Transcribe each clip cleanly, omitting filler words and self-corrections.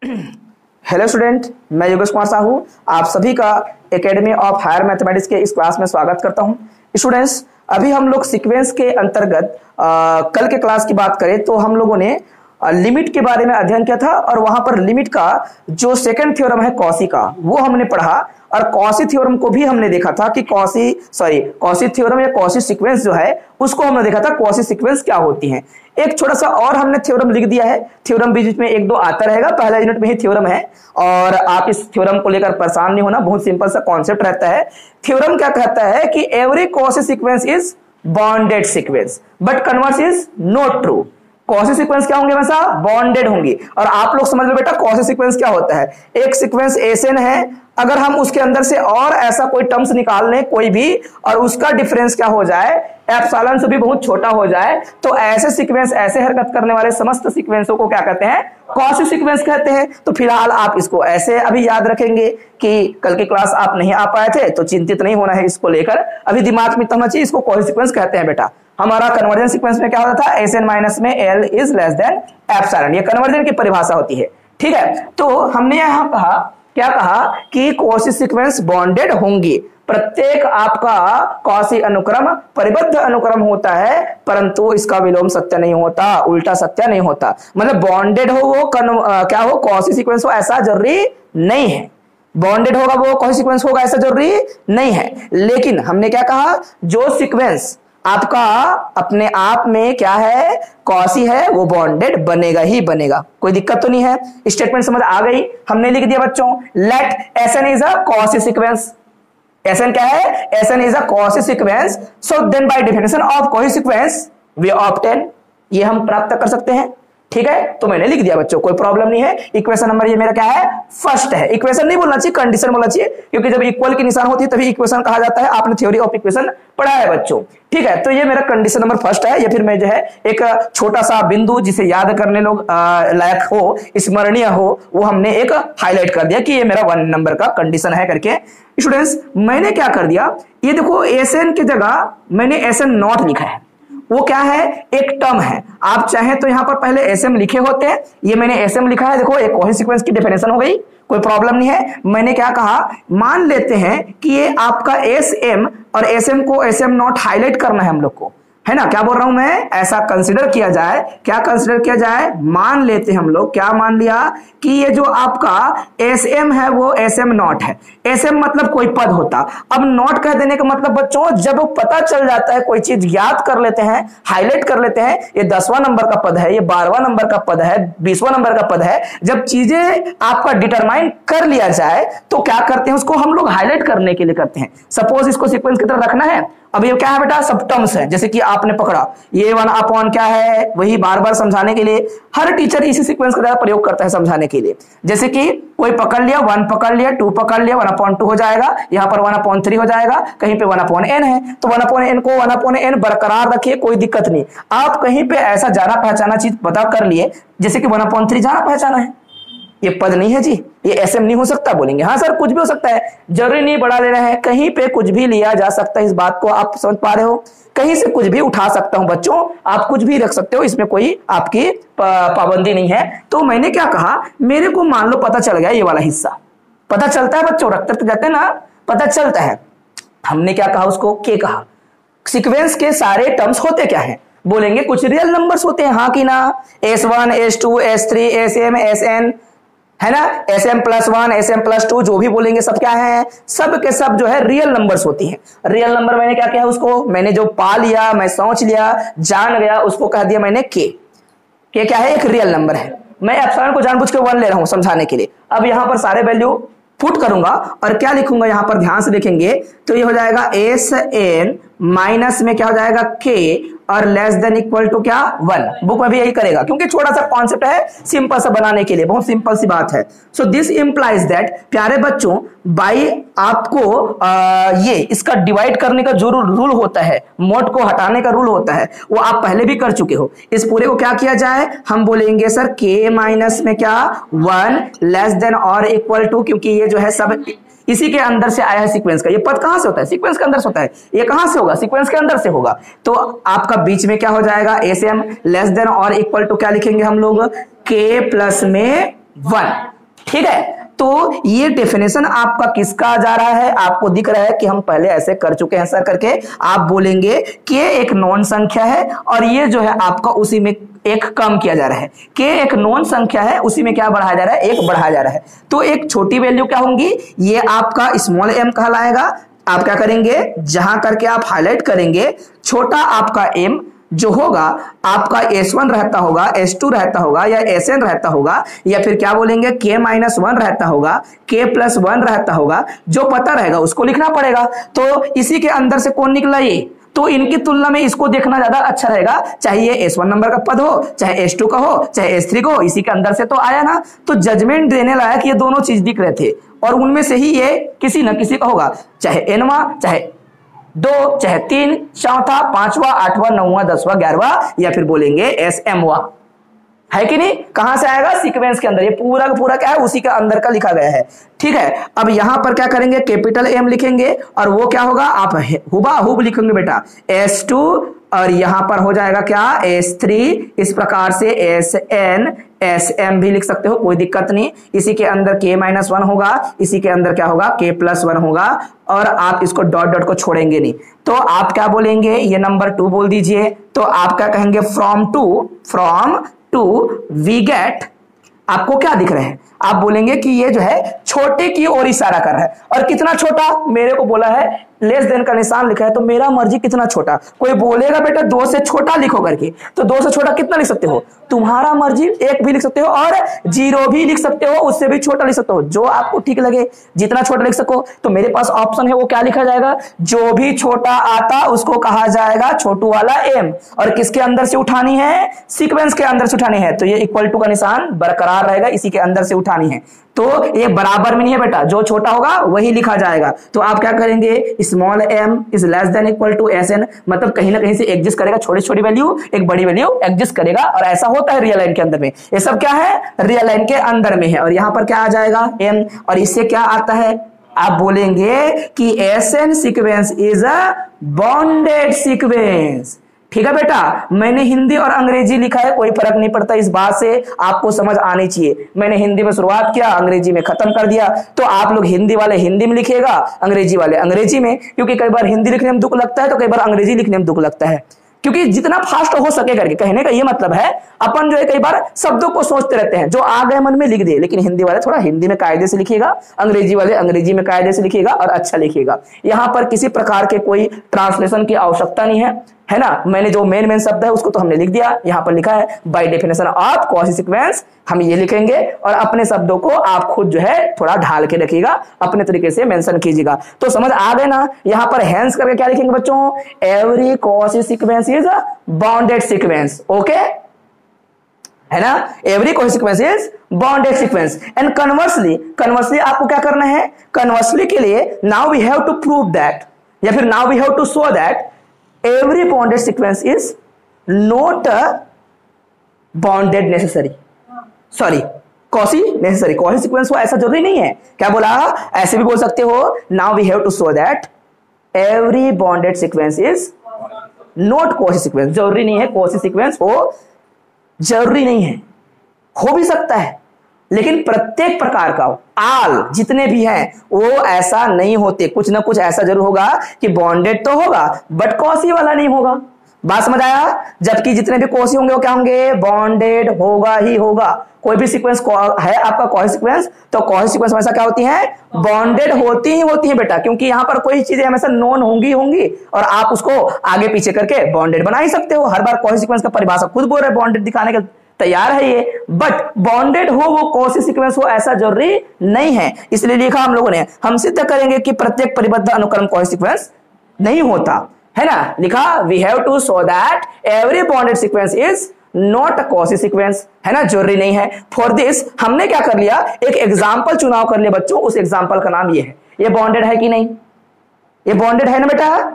Hello student, मैं योगेश कुमार साहू आप सभी का एकेडमी ऑफ हायर मैथमेटिक्स के इस क्लास में स्वागत करता हूं। स्टूडेंट्स, अभी हम लोग सीक्वेंस के अंतर्गत कल के क्लास की बात करें तो हम लोगों ने लिमिट के बारे में अध्ययन किया था और वहां पर लिमिट का जो सेकंड थ्योरम है कॉसी का वो हमने पढ़ा और कॉसी थ्योरम को भी हमने देखा था कि कॉसी थ्योरम या कॉसी सीक्वेंस जो है उसको हमने देखा था कॉसी सीक्वेंस क्या होती है। एक छोटा सा और हमने थ्योरम लिख दिया है, थ्योरम बीच में एक दो आता रहेगा, पहला यूनिट में ही थ्योरम है और आप इस थ्योरम को लेकर परेशान नहीं होना, बहुत सिंपल सा कॉन्सेप्ट रहता है। थ्योरम क्या कहता है कि every Cauchy sequence is bonded sequence but converse is not true. Quasi sequence क्या होंगे, हमेशा बॉन्डेड होंगी। और आप लोग समझ लो बेटा कॉसी सीक्वेंस क्या होता है। एक सीक्वेंस एसएन है, अगर हम उसके अंदर से और ऐसा कोई टर्म्स निकाल लें कोई भी और उसका डिफरेंस क्या हो जाए, एप्सिलॉन से भी बहुत छोटा हो जाए, तो ऐसे सीक्वेंस, ऐसे हरकत करने वाले समस्त सीक्वेंसों को क्या कहते हैं, कॉसी सीक्वेंस कहते हैं। तो फिलहाल आप इसको ऐसे अभी याद रखेंगे कि कल की क्लास आप नहीं आ पाए थे तो चिंतित नहीं होना है इसको लेकर, अभी दिमाग में होना चाहिए इसको कॉसी सीक्वेंस कहते हैं बेटा। हमारा कन्वर्जन सीक्वेंस में क्या होता था, एस एन माइनस में L is less then epsilon, ये कन्वर्जन की परिभाषा होती है। ठीक है, तो हमने यहां कहा, क्या कहा कि कॉसी सीक्वेंस बॉन्डेड होंगी। प्रत्येक आपका कॉसी अनुक्रम परिबद्ध अनुक्रम होता है परंतु इसका विलोम सत्य नहीं होता, उल्टा सत्य नहीं होता। मतलब बॉन्डेड हो वो क्या हो, कॉसी सीक्वेंस हो ऐसा जरूरी नहीं है। बॉन्डेड होगा वो कॉसी सीक्वेंस होगा ऐसा जरूरी नहीं है। लेकिन हमने क्या कहा, जो सीक्वेंस आपका अपने आप में क्या है, कॉसी है, वो बॉन्डेड बनेगा ही बनेगा, कोई दिक्कत तो नहीं है। स्टेटमेंट समझ आ गई। हमने लिख दिया बच्चों, let SN is a Cauchy sequence. SN क्या है, SN is a Cauchy sequence, so then by definition of Cauchy sequence we obtain, ये हम प्राप्त कर सकते हैं। ठीक है, तो मैंने लिख दिया बच्चों, कोई प्रॉब्लम नहीं है। इक्वेशन नंबर ये मेरा क्या है, फर्स्ट है। इक्वेशन नहीं बोलना चाहिए, कंडीशन बोलना चाहिए, क्योंकि जब इक्वल की निशान होती है तभी इक्वेशन कहा जाता है। आपने थ्योरी ऑफ इक्वेशन पढ़ा है बच्चों। ठीक है, तो ये मेरा कंडीशन नंबर फर्स्ट है। ये फिर मैं जो है एक छोटा सा बिंदु जिसे याद करने लोग लायक हो, स्मरणीय हो, वो हमने एक हाईलाइट कर दिया कि ये मेरा 1 नंबर का कंडीशन है करके। स्टूडेंट्स, मैंने क्या कर दिया, ये देखो एसएन की जगह मैंने एसएन नॉट लिखा है। वो क्या है, एक टर्म है। आप चाहें तो यहां पर पहले एसएम लिखे होते हैं, ये मैंने एसएम लिखा है। देखो एक कॉसी सीक्वेंस की डेफिनेशन हो गई, कोई प्रॉब्लम नहीं है। मैंने क्या कहा, मान लेते हैं कि ये आपका एसएम और एसएम को एसएम नॉट हाईलाइट करना है हम लोग को, है ना। क्या बोल रहा हूं मैं, ऐसा कंसीडर किया जाए, क्या कंसीडर किया जाए, मान लेते हैं हम लोग, क्या मान लिया कि ये जो आपका एसएम है वो एसएम नॉट है। एसएम मतलब कोई पद होता, अब नॉट कह देने का मतलब बच्चों जब वो पता चल जाता है, कोई चीज याद कर लेते हैं, हाईलाइट कर लेते हैं, ये 10वां नंबर का पद है, ये 12वां नंबर का पद है, 20वां नंबर का पद है, जब चीजें आपका डिटरमाइन कर लिया जाए तो क्या करते हैं, उसको हम लोग हाईलाइट करने के लिए करते हैं। सपोज इसको सीक्वेंस की तरह रखना है। अब ये क्या है बेटा, सब टर्म्स है, जैसे कि आपने पकड़ा ये 1 अपॉन क्या है, वही बार बार समझाने के लिए हर टीचर इसी सीक्वेंस का प्रयोग करता है समझाने के लिए। जैसे कि कोई पकड़ लिया, 1 पकड़ लिया, 2 पकड़ लिया, 1/2 हो जाएगा, यहां पर 1/3 हो जाएगा, कहीं पे 1/n है तो 1/n को 1/n बरकरार रखिए, कोई दिक्कत नहीं। आप कहीं पे ऐसा जाना पहचाना चीज पता कर लिए, जैसे कि 1/3 जाना पहचाना है, ये पद नहीं है जी, ये एसएम नहीं हो सकता। बोलेंगे हाँ सर कुछ भी हो सकता है, जरूरी नहीं बड़ा लेना है, कहीं पे कुछ भी लिया जा सकता है। इस बात को आप समझ पा रहे हो, कहीं से कुछ भी उठा सकता हूं बच्चों, आप कुछ भी रख सकते हो, इसमें कोई आपकी पाबंदी नहीं है। तो मैंने क्या कहा, मेरे को मान लो पता चल गया ये वाला हिस्सा, पता चलता है बच्चों, रखते तो जाते हैं ना, पता चलता है। हमने क्या कहा, उसको के कहा। सीक्वेंस के सारे टर्म्स होते क्या है, बोलेंगे कुछ रियल नंबर्स होते हैं, हाँ कि ना, S1 S2 S3 SM SN है ना, SM+1 SM+2 जो भी बोलेंगे सब क्या है, सब के सब जो है रियल नंबर्स होती हैं। रियल नंबर मैंने क्या किया, उसको मैंने जो पा लिया, मैं सोच लिया, जान गया, उसको कह दिया मैंने के क्या है, एक रियल नंबर है। मैं एप्सिलॉन को जानबूझ के 1 ले रहा हूं समझाने के लिए। अब यहां पर सारे वैल्यू पुट करूंगा और क्या लिखूंगा, यहां पर ध्यान से देखेंगे तो ये हो जाएगा SN माइनस में क्या हो जाएगा के और लेस देन इक्वल टू क्या 1। बुक में भी यही करेगा क्योंकि छोटा सा कॉन्सेप्ट है, सिंपल सा बनाने के लिए, बहुत सिंपल सी बात है। सो दिस इंप्लाइज दैट, प्यारे बच्चों, बाई आपको ये इसका डिवाइड करने का जो रूल होता है, मोड को हटाने का रूल होता है, वो आप पहले भी कर चुके हो। इस पूरे को क्या किया जाए, हम बोलेंगे सर के माइनस में क्या 1 लेस देन और इक्वल टू, क्योंकि ये जो है सब इसी के अंदर से आया है सीक्वेंस का। ये पद कहां से होता है, सीक्वेंस के अंदर से होता है। ये कहां से होगा, सीक्वेंस के अंदर से होगा। तो आपका बीच में क्या हो जाएगा, एसएम लेस देन और इक्वल टू क्या लिखेंगे हम लोग, के प्लस में 1। ठीक है, तो ये डेफिनेशन आपका किसका जा रहा है, आपको दिख रहा है कि हम पहले ऐसे कर चुके हैं सर करके। आप बोलेंगे कि ये एक नॉन संख्या है और ये जो है आपका उसी में एक कम किया जा रहा है। के एक नॉन संख्या है, उसी में क्या बढ़ाया जा रहा है, एक बढ़ाया जा रहा है। तो एक छोटी वैल्यू क्या होंगी, ये आपका स्मॉल m कहलाएगा। आप क्या करेंगे, जहां करके आप हाईलाइट करेंगे, छोटा आपका m जो होगा आपका S1 रहता होगा, S2 रहता होगा, या Sn रहता होगा, या फिर क्या बोलेंगे K-1 रहता होगा, K+1 रहता होगा। जो पता रहेगा उसको लिखना पड़ेगा। तो इसी के अंदर से कौन निकला ये, तो इनकी तुलना में इसको देखना ज्यादा अच्छा रहेगा। चाहे ये S1 नंबर का पद हो, चाहे S2 का हो, चाहे S3 का हो, इसी के अंदर से तो आया ना। तो जजमेंट देने लायक ये दोनों चीज दिख रहे थे और उनमें से ही ये किसी न किसी का होगा, चाहे Nवा, चाहे 2, चाहे 3, चौथा, 5वां, 8वां, 9वां, 10वां, 11वां, या फिर बोलेंगे SM वा। है कि नहीं, कहां से आएगा, सीक्वेंस के अंदर। ये पूरा का पूरा क्या है, उसी के अंदर का लिखा गया है। ठीक है, अब यहां पर क्या करेंगे, कैपिटल M लिखेंगे और वो क्या होगा, आप हुबा-हुब लिखेंगे बेटा S2, और यहां पर हो जाएगा क्या S3। इस प्रकार से SN SM भी लिख सकते हो, कोई दिक्कत नहीं। इसी के अंदर K-1 होगा, इसी के अंदर क्या होगा, K+1 होगा, और आप इसको डॉट डॉट को छोड़ेंगे नहीं। तो आप क्या बोलेंगे, ये नंबर 2 बोल दीजिए। तो आप क्या कहेंगे, फ्रॉम टू वी गेट, आपको क्या दिख रहे हैं, आप बोलेंगे कि ये जो है छोटे की ओर इशारा कर रहा है। और कितना छोटा, मेरे को बोला है लेस देन का निशान लिखा है, तो मेरा मर्जी कितना छोटा। कोई बोलेगा बेटा 2 से छोटा लिखो करके, तो 2 से छोटा कितना लिख सकते हो, तुम्हारा मर्जी, 1 भी लिख सकते हो और 0 भी लिख सकते हो, उससे भी छोटा लिख सकते हो, जो आपको ठीक लगे, जितना छोटा लिख सको। तो मेरे पास ऑप्शन है, वो क्या लिखा जाएगा, जो भी छोटा आता उसको कहा जाएगा छोटू वाला m। और किसके अंदर से उठानी है, सीक्वेंस के अंदर से उठानी है। तो ये इक्वल टू का निशान बरकरार रहेगा, इसी के अंदर से उठानी है। तो ये बराबर में नहीं है बेटा, जो छोटा होगा वही लिखा जाएगा। तो आप क्या करेंगे, small m is less than equal to Sn, मतलब कहीं ना कहीं से एग्जिस्ट करेगा, छोटी छोटी वैल्यू एक बड़ी वैल्यू एग्जिस्ट करेगा। और ऐसा होता है रियल लाइन के अंदर में, ये सब क्या है, रियल लाइन के अंदर में है। और यहां पर क्या आ जाएगा m, और इससे क्या आता है, आप बोलेंगे कि Sn sequence is a bonded sequence. ठीक है बेटा, मैंने हिंदी और अंग्रेजी लिखा है, कोई फर्क नहीं पड़ता, इस बात से आपको समझ आनी चाहिए। मैंने हिंदी में शुरुआत किया, अंग्रेजी में खत्म कर दिया, तो आप लोग हिंदी वाले हिंदी में लिखिएगा, अंग्रेजी वाले अंग्रेजी में। क्योंकि कई बार हिंदी लिखने में दुख लगता है, तो कई बार अंग्रेजी लिखने में दुख लगता है। क्योंकि जितना फास्ट हो सके करके, कहने का ये मतलब है, अपन जो है कई बार शब्दों को सोचते रहते हैं, जो आ गए मन में लिख दिए। लेकिन हिंदी वाले थोड़ा हिंदी में कायदे से लिखिएगा, अंग्रेजी वाले अंग्रेजी में कायदे से लिखिएगा और अच्छा लिखिएगा। यहां पर किसी प्रकार के कोई ट्रांसलेशन की आवश्यकता नहीं है ना। मैंने जो मेन शब्द है उसको तो हमने लिख दिया, यहां पर लिखा है bye definition of Cauchy sequence, हम ये लिखेंगे। और अपने शब्दों को आप खुद जो है थोड़ा ढाल के रखिएगा, अपने तरीके से मेंशन कीजिएगा। तो समझ आ गए ना। यहां पर हेंस करके क्या लिखेंगे बच्चों, every Cauchy sequence is a bounded sequence. Okay है ना, every Cauchy sequence is bounded sequence. And conversely आपको क्या करना है, कन्वर्सली के लिए now we have to prove that, या फिर now we have to show that every bonded sequence is not a bonded necessary, sorry Cauchy necessary, Cauchy sequence हो ऐसा जरूरी नहीं है। क्या बोला, ऐसे भी बोल सकते हो, now we have to show that every bonded sequence is not Cauchy sequence। जरूरी नहीं है Cauchy sequence हो, जरूरी नहीं है, हो भी सकता है, लेकिन प्रत्येक प्रकार का आल जितने भी हैं वो ऐसा नहीं होते। कुछ ना कुछ ऐसा जरूर होगा कि बॉन्डेड तो होगा बट कॉसी वाला नहीं होगा। बात समझ आया। जबकि जितने भी कॉसी होंगे वो क्या होंगे, बॉन्डेड होगा ही होगा। कोई भी सीक्वेंस है आपका कॉसी सीक्वेंस, तो कॉसी सीक्वेंस हमेशा क्या होती है, बॉन्डेड होती ही है बेटा। क्योंकि यहां पर कोई चीजें हमेशा नॉन होंगी और आप उसको आगे पीछे करके बॉन्डेड बना ही सकते हो। हर बार कॉसी सीक्वेंस का परिभाषा खुद बोल रहे बॉन्डेड दिखाने के तैयार है ये, बट बॉन्डेड हो वो कॉसी सीक्वेंस हो ऐसा जरूरी नहीं है। इसलिए लिखा हम लोगों ने, हम सिद्ध करेंगे कि प्रत्येक परिबद्ध अनुक्रम कॉसी सीक्वेंस नहीं होता है ना। लिखा we have to show that every bonded sequence is not a Cauchy sequence, है ना, जरूरी नहीं है। फॉर दिस हमने क्या कर लिया, एक एग्जाम्पल चुनाव कर लिया बच्चों। उस एग्जाम्पल का नाम ये है, ये बॉन्डेड है कि नहीं, ये बॉन्डेड है ना बेटा,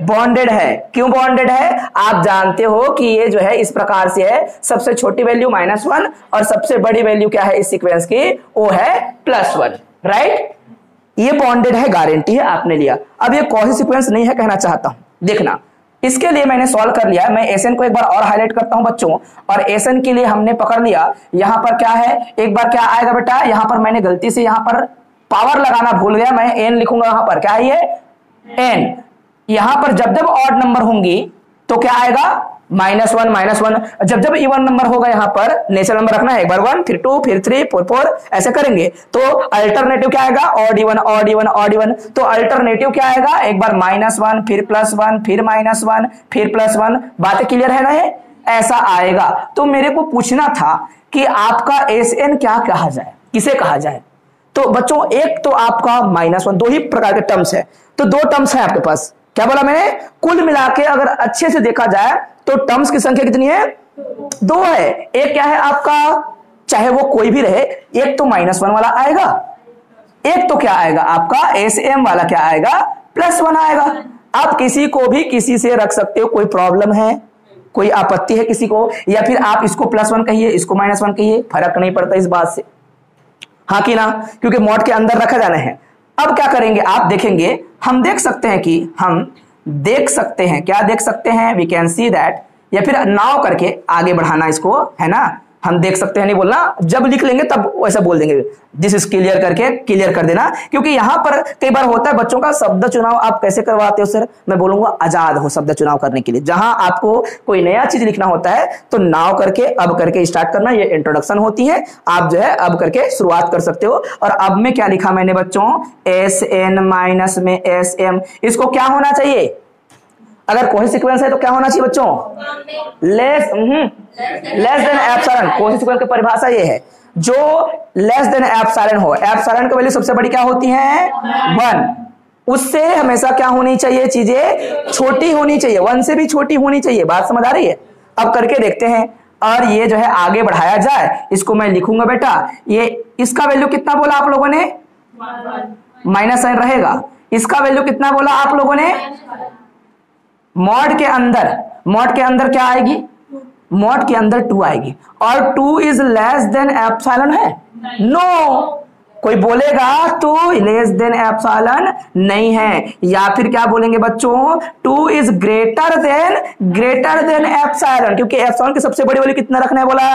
बॉन्डेड है। क्यों बॉन्डेड है, आप जानते हो कि ये जो है इस प्रकार से है, सबसे छोटी वैल्यू -1 और सबसे बड़ी वैल्यू क्या है इस सीक्वेंस की, वो है +1, राइट। ये बॉन्डेड है, गारंटी है, आपने लिया। अब ये कॉसी सीक्वेंस नहीं है कहना चाहता हूं, देखना इसके लिए मैंने सॉल्व कर लिया। मैं एसएन को एक बार और हाईलाइट करता हूं बच्चों, और एसएन के लिए हमने पकड़ लिया यहां पर क्या है, एक बार क्या आएगा बेटा, यहां पर मैंने गलती से यहां पर पावर लगाना भूल गया, मैं एन लिखूंगा यहां पर, क्या है ये एन। यहां पर जब जब ऑड नंबर होंगी तो क्या आएगा -1 जब जब इवन नंबर होगा यहां पर नेचुरल नंबर रखना है, एक बार 1 फिर 2 फिर 3 फिर 4 ऐसे करेंगे तो अल्टरनेटिव क्या आएगा, odd even odd even odd even. तो अल्टरनेटिव क्या आएगा, एक बार -1 फिर +1 फिर -1 फिर +1। बातें क्लियर है ना, ये ऐसा आएगा। तो मेरे को पूछना था कि आपका एसएन क्या कहा जाए, किसे कहा जाए। तो बच्चों एक तो आपका -1, दो ही प्रकार के टर्म्स है, तो दो टर्म्स है आपके पास। क्या बोला मैंने, कुल मिला के अगर अच्छे से देखा जाए तो टर्म्स की संख्या कितनी है, 2 है। एक क्या है आपका, चाहे वो कोई भी रहे, एक तो -1 वाला आएगा, एक तो क्या आएगा आपका एसएम वाला क्या आएगा, +1 आएगा। आप किसी को भी किसी से रख सकते हो, कोई प्रॉब्लम है, कोई आपत्ति है किसी को, या फिर आप इसको +1 कहिए इसको -1 कहिए, फर्क नहीं पड़ता इस बात से, हाँ कि ना, क्योंकि मॉड के अंदर रखा जाना है। अब क्या करेंगे आप देखेंगे, हम देख सकते हैं कि हम देख सकते हैं, क्या देख सकते हैं, वी कैन सी दैट, या फिर नाउ करके आगे बढ़ाना इसको, है ना, हम देख सकते हैं नहीं बोलना, जब लिख लेंगे तब वैसा बोल देंगे, दिस इज क्लियर करके क्लियर कर देना। क्योंकि यहां पर कई बार होता है बच्चों का शब्द चुनाव आप कैसे करवाते हो सर, मैं बोलूंगा आजाद हो शब्द चुनाव करने के लिए। जहां आपको कोई नया चीज लिखना होता है तो नाउ करके अब करके स्टार्ट करना, ये इंट्रोडक्शन होती है, आप जो है अब करके शुरुआत कर सकते हो। और अब में क्या लिखा मैंने बच्चों, एस एन माइनस में एस एम, इसको क्या होना चाहिए, अगर कोई सीक्वेंस है तो क्या होना चाहिए बच्चों, लेस देन एप्सिलॉन। कोई सीक्वेंस की परिभाषा ये है जो लेस देन एप्सिलॉन हो, एप्सिलॉन की वैल्यू सबसे बड़ी क्या होती है 1, उससे हमेशा क्या होनी चाहिए, चीजें छोटी होनी चाहिए, 1 से भी छोटी होनी चाहिए। बात समझ आ रही है, अब करके देखते हैं। और ये जो है आगे बढ़ाया जाए, इसको मैं लिखूंगा बेटा, ये इसका वैल्यू कितना बोला आप लोगों ने, -साइन रहेगा। इसका वैल्यू कितना बोला आप लोगों ने, मॉड के अंदर क्या आएगी, मॉड के अंदर 2 आएगी, और 2 इज लेस देन एप्सिलॉन है, नो, कोई बोलेगा तो लेस देन एप्सिलॉन नहीं है, या फिर क्या बोलेंगे बच्चों, 2 इज ग्रेटर देन एप्सिलॉन, क्योंकि एप्सिलॉन की सबसे बड़ी वैल्यू कितना रखना है बोला।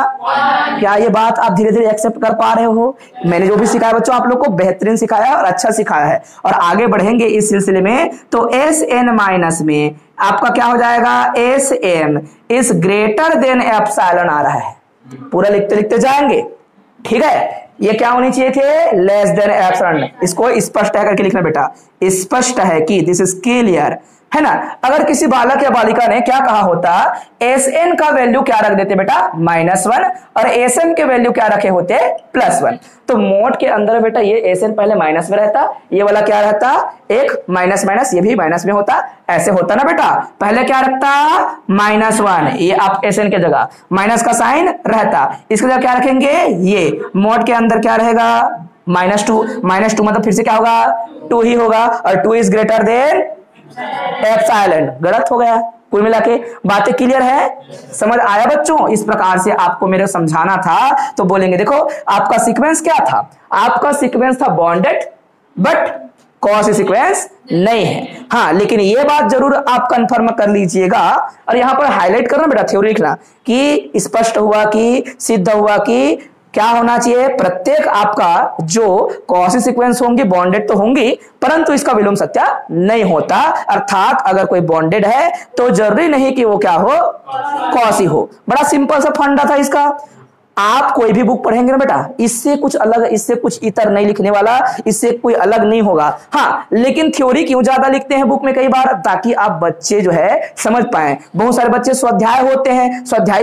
क्या ये बात आप धीरे धीरे एक्सेप्ट कर पा रहे हो, मैंने जो भी सिखाया बच्चों आप लोग को बेहतरीन सिखाया और अच्छा सिखाया है। और आगे बढ़ेंगे इस सिलसिले में, तो एस एन माइनस में आपका क्या हो जाएगा, S M is greater than epsilon आ रहा है, पूरा लिखते लिखते जाएंगे, ठीक है। ये क्या होनी चाहिए थे, लेस देन एप्सिलॉन। इसको स्पष्ट है करके लिखना बेटा, स्पष्ट है कि दिस इज क्लियर, है ना। अगर किसी बालक या बालिका ने क्या कहा होता, एस एन का वैल्यू क्या रख देते बेटा -1, और एस एम के वैल्यू क्या रखे होते +1, तो मोड के अंदर बेटा ये एस एन पहले माइनस में रहता, ये वाला क्या रहता, एक माइनस, ये भी माइनस में होता, ऐसे होता ना बेटा, पहले क्या रखता -1, ये आप एस एन के जगह माइनस का साइन रहता, इसके जगह क्या रखेंगे, ये मोड के अंदर क्या रहेगा -2 मतलब फिर से क्या होगा 2 ही होगा, और 2 इज ग्रेटर देन एप्सिलॉन, गलत हो गया। कुल मिला के बातें क्लियर है, समझ आया बच्चों। इस प्रकार से आपको मेरे समझाना था, तो बोलेंगे देखो आपका सीक्वेंस क्या था, आपका सीक्वेंस था बॉन्डेड बट कॉस सीक्वेंस नहीं है। हाँ, लेकिन ये बात जरूर आप कंफर्म कर लीजिएगा, और यहां पर हाईलाइट करना बेटा, थ्योरी लिखना कि स्पष्ट हुआ कि सिद्ध हुआ कि क्या होना चाहिए, प्रत्येक आपका जो कॉसी सीक्वेंस होंगी बॉन्डेड तो होंगी, परंतु इसका विलोम सत्य नहीं होता, अर्थात अगर कोई बॉन्डेड है तो जरूरी नहीं कि वो क्या हो, कॉसी हो। बड़ा सिंपल सा फंडा था इसका। आप कोई भी बुक पढ़ेंगे ना बेटा, इससे कुछ अलग, इससे कुछ इतर नहीं लिखने वाला, इससे कोई अलग नहीं होगा। हाँ, लेकिन थ्योरी क्यों ज्यादा लिखते हैं बुक में कई बार, ताकि आप बच्चे जो है समझ पाए। बहुत सारे बच्चे स्वाध्यायी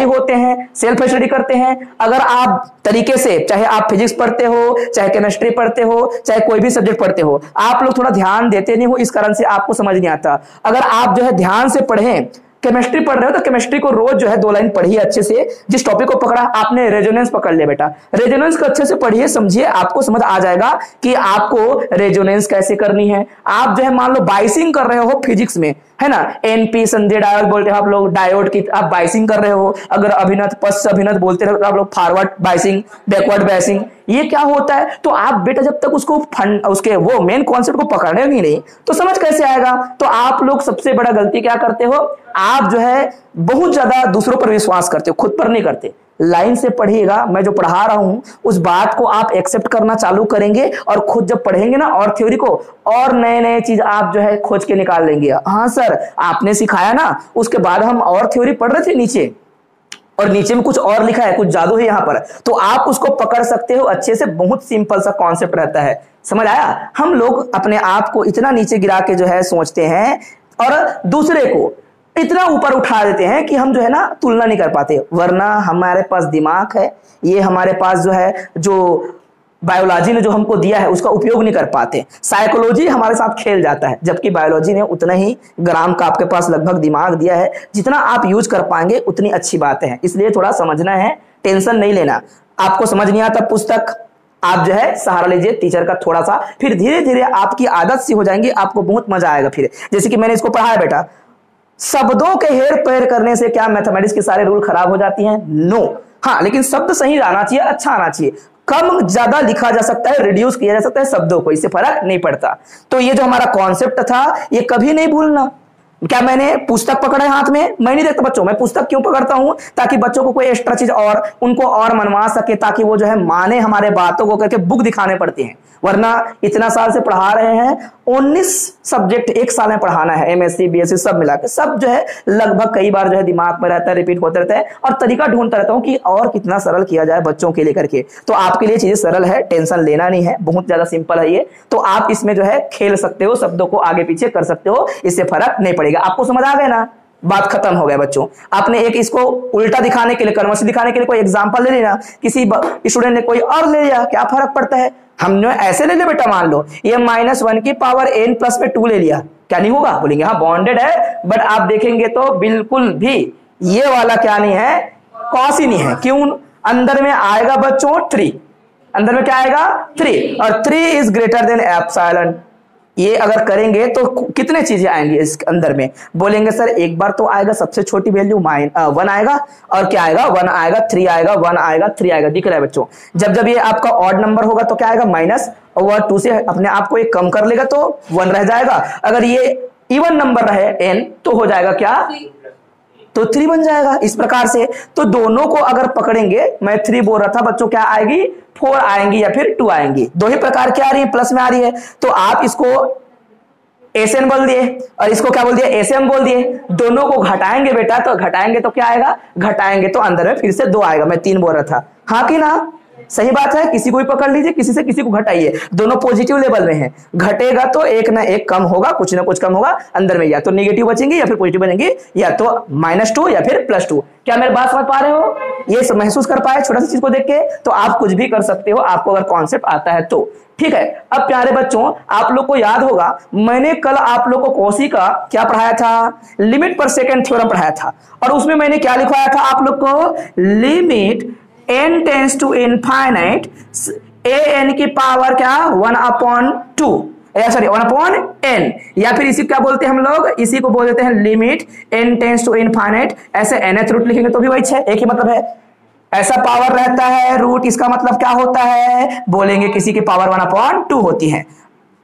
होते हैं, सेल्फ स्टडी करते हैं। अगर आप तरीके से, चाहे आप फिजिक्स पढ़ते हो, चाहे केमिस्ट्री पढ़ते हो, चाहे कोई भी सब्जेक्ट पढ़ते हो, आप लोग थोड़ा ध्यान देते नहीं हो, इस कारण से आपको समझ नहीं आता। अगर आप जो है ध्यान से पढ़ें, केमिस्ट्री पढ़ रहे हो तो केमिस्ट्री को रोज जो है 2 लाइन पढ़िए अच्छे से। जिस टॉपिक को पकड़ा आपने, रेजोनेंस पकड़ लिया बेटा, रेजोनेंस को अच्छे से पढ़िए, समझिए, आपको समझ आ जाएगा कि आपको रेजोनेंस कैसे करनी है। आप जो है मान लो बाइसिंग कर रहे हो फिजिक्स में, है ना। एनपी संधि डायोड बोलते हैं आप लोग, डायोड की आप बाइसिंग कर रहे हो। अगर अभिनत पश्च अभिनत बोलते रहे तो आप लोग फॉरवर्ड बाइसिंग, बैकवर्ड बाइसिंग। ये क्या होता है, तो आप बेटा जब तक उसके वो मेन कॉन्सेप्ट को पकड़ेंगे नहीं तो समझ कैसे आएगा। तो आप लोग सबसे बड़ा गलती क्या करते हो, आप जो है बहुत ज्यादा दूसरों पर विश्वास करते हो, खुद पर नहीं करते। लाइन से पढ़िएगा, मैं जो पढ़ा रहा हूं उस बात को आप एक्सेप्ट करना चालू करेंगे और खुद जब पढ़ेंगे ना और थ्योरी को, और नए नए चीज आप जो है खोज के निकाल लेंगे। हाँ सर आपने सिखाया ना, उसके बाद हम और थ्योरी पढ़ रहे थे नीचे, और नीचे में कुछ और लिखा है, कुछ जादू है यहाँ पर, तो आप उसको पकड़ सकते हो अच्छे से। बहुत सिंपल सा कॉन्सेप्ट रहता है, समझ आया। हम लोग अपने आप को इतना नीचे गिरा के जो है सोचते हैं और दूसरे को इतना ऊपर उठा देते हैं कि हम जो है ना तुलना नहीं कर पाते। वरना हमारे पास दिमाग है, ये हमारे पास जो है, जो बायोलॉजी ने जो हमको दिया है उसका उपयोग नहीं कर पाते। साइकोलॉजी हमारे साथ खेल जाता है, जबकि बायोलॉजी ने उतना ही ग्राम का आपके पास लगभग दिमाग दिया है। जितना आप यूज कर पाएंगे उतनी अच्छी बातें हैं, इसलिए थोड़ा समझना है, टेंशन नहीं लेना। आपको समझ नहीं आता पुस्तक, आप जो है सहारा लीजिए टीचर का थोड़ा सा, फिर धीरे धीरे आपकी आदत सी हो जाएंगी, आपको बहुत मजा आएगा। फिर जैसे कि मैंने इसको पढ़ा है बेटा, शब्दों के हेर पैर करने से क्या मैथमेटिक्स के सारे रूल खराब हो जाती हैं? नो। हाँ लेकिन शब्द सही आना चाहिए, अच्छा आना चाहिए। कम ज्यादा लिखा जा सकता है, रिड्यूस किया जा सकता है शब्दों को, इससे फर्क नहीं पड़ता। तो ये जो हमारा कॉन्सेप्ट था ये कभी नहीं भूलना। क्या मैंने पुस्तक पकड़ा है हाथ में? मैं नहीं देखता बच्चों, मैं पुस्तक क्यों पकड़ता हूं, ताकि बच्चों को कोई एक्स्ट्रा चीज और उनको और मनवा सके, ताकि वो जो है माने हमारे बातों को, करके बुक दिखाने पड़ती हैं। वरना इतना साल से पढ़ा रहे हैं, 19 सब्जेक्ट एक साल में पढ़ाना है, एमएससी बीएससी सब मिला के, सब जो है लगभग कई बार जो है दिमाग में रहता है, रिपीट होता रहता है। और तरीका ढूंढता रहता हूं कि और कितना सरल किया जाए बच्चों के लिए करके। तो आपके लिए चीजें सरल है, टेंशन लेना नहीं है, बहुत ज्यादा सिंपल है ये। तो आप इसमें जो है खेल सकते हो, शब्दों को आगे पीछे कर सकते हो, इससे फर्क नहीं पड़ेगा। आपको समझ आ गया ना, बात खत्म हो गया बच्चों। आपने एक इसको उल्टा दिखाने के लिए, कन्वर्स दिखाने के लिए कोई एग्जांपल ले लेना, किसी स्टूडेंट ने कोई और ले लिया, क्या फर्क पड़ता है। हमने ऐसे ले ले बेटा, मान लो ये -1 की पावर n प्लस में 2 ले लिया, क्या नहीं होगा? बोलेंगे हाँ बॉन्डेड है, बट आप देखेंगे तो बिल्कुल भी ये वाला क्या नहीं है, कॉस ही नहीं है। क्यों? अंदर में आएगा बच्चों 3, अंदर में क्या आएगा 3, और 3 इज ग्रेटर देन एप्सिलॉन। ये अगर करेंगे तो कितने चीजें आएंगी इस अंदर में? बोलेंगे सर एक बार तो आएगा सबसे छोटी वैल्यू 1 आएगा, और क्या आएगा 1 आएगा, 3 आएगा, 1 आएगा, 3 आएगा। दिख रहा है बच्चों? जब ये आपका ऑड नंबर होगा तो क्या आएगा माइनस, और 2 से अपने आप को एक कम कर लेगा तो 1 रह जाएगा। अगर ये इवन नंबर रहे n तो हो जाएगा क्या, तो 3 बन जाएगा इस प्रकार से। तो दोनों को अगर पकड़ेंगे, मैं 3 बोल रहा था बच्चों, क्या आएगी 4 आएंगी या फिर 2 आएंगी। दो ही प्रकार क्या आ रही है, प्लस में आ रही है। तो आप इसको एसएन बोल दिए और इसको क्या बोल दिया, एसएम बोल दिए। दोनों को घटाएंगे बेटा, तो घटाएंगे तो क्या आएगा, घटाएंगे तो अंदर में फिर से 2 आएगा। मैं 3 बोल रहा था, हाँ कि ना? सही बात है। किसी को भी पकड़ लीजिए, किसी से किसी को घटाइए, दोनों पॉजिटिव लेवल में है। घटेगा तो एक ना एक कम होगा, कुछ ना कुछ कम होगा अंदर में, या तो नेगेटिव बचेंगे या फिर पॉजिटिव बनेंगे, या तो -2 या फिर +2। क्या मेरी बात समझ पा रहे हो? ये सब महसूस कर पाए छोटा सा चीज को देख के? तो आप कुछ भी कर सकते हो, आपको अगर कॉन्सेप्ट आता है तो। ठीक है। अब प्यारे बच्चों, आप लोग को याद होगा मैंने कल आप लोग को कॉशी का क्या पढ़ाया था, लिमिट पर सेकेंड थ्योरम पढ़ाया था, और उसमें मैंने क्या लिखवाया था आप लोग को, limit n tends to infinite an की पावर क्या 1/2, सॉरी 1/n, या फिर इसी क्या बोलते हैं हम लोग, इसी को बोल देते हैं limit n tends to infinite. ऐसे nth रूट लिखेंगे तो भी वही है, एक ही मतलब है। ऐसा पावर रहता है रूट, इसका मतलब क्या होता है, बोलेंगे किसी की पावर 1/2 होती है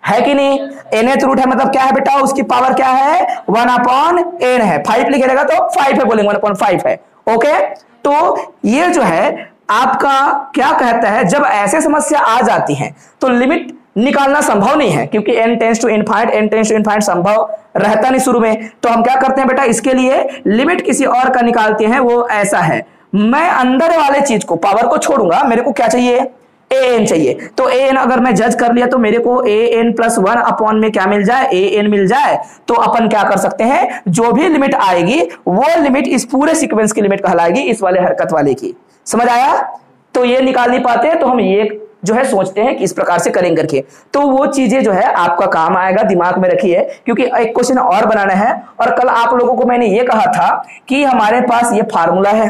कि नहीं? nth रूट है मतलब क्या है बेटा, उसकी पावर क्या है 1/n है। 5 लिखेगा तो 5 है, बोलेंगे 1/5 है। ओके, तो ये जो है आपका क्या कहता है, जब ऐसे समस्या आ जाती है तो लिमिट निकालना संभव नहीं है, क्योंकि n टेंड्स टू इनफाइनाइट संभव रहता नहीं शुरू में। तो हम क्या करते हैं बेटा, इसके लिए लिमिट किसी और का निकालते हैं। वो ऐसा है, मैं अंदर वाले चीज को, पावर को छोड़ूंगा, मेरे को क्या चाहिए, an चाहिए। तो an अगर मैं जज कर लिया तो मेरे को an + 1 में क्या मिल जाए, an मिल जाए। तो अपन क्या कर सकते हैं, जो भी लिमिट आएगी वो लिमिट इस पूरे सीक्वेंस की लिमिट कहलाएगी, इस वाले हरकत वाले की। समझ आया? तो ये निकाल नहीं पाते तो हम ये जो है सोचते हैं कि इस प्रकार से करेंगे करके, तो वो चीजें जो है आपका काम आएगा, दिमाग में रखिए। क्योंकि एक क्वेश्चन और बनाना है, और कल आप लोगों को मैंने ये कहा था कि हमारे पास ये फार्मूला है,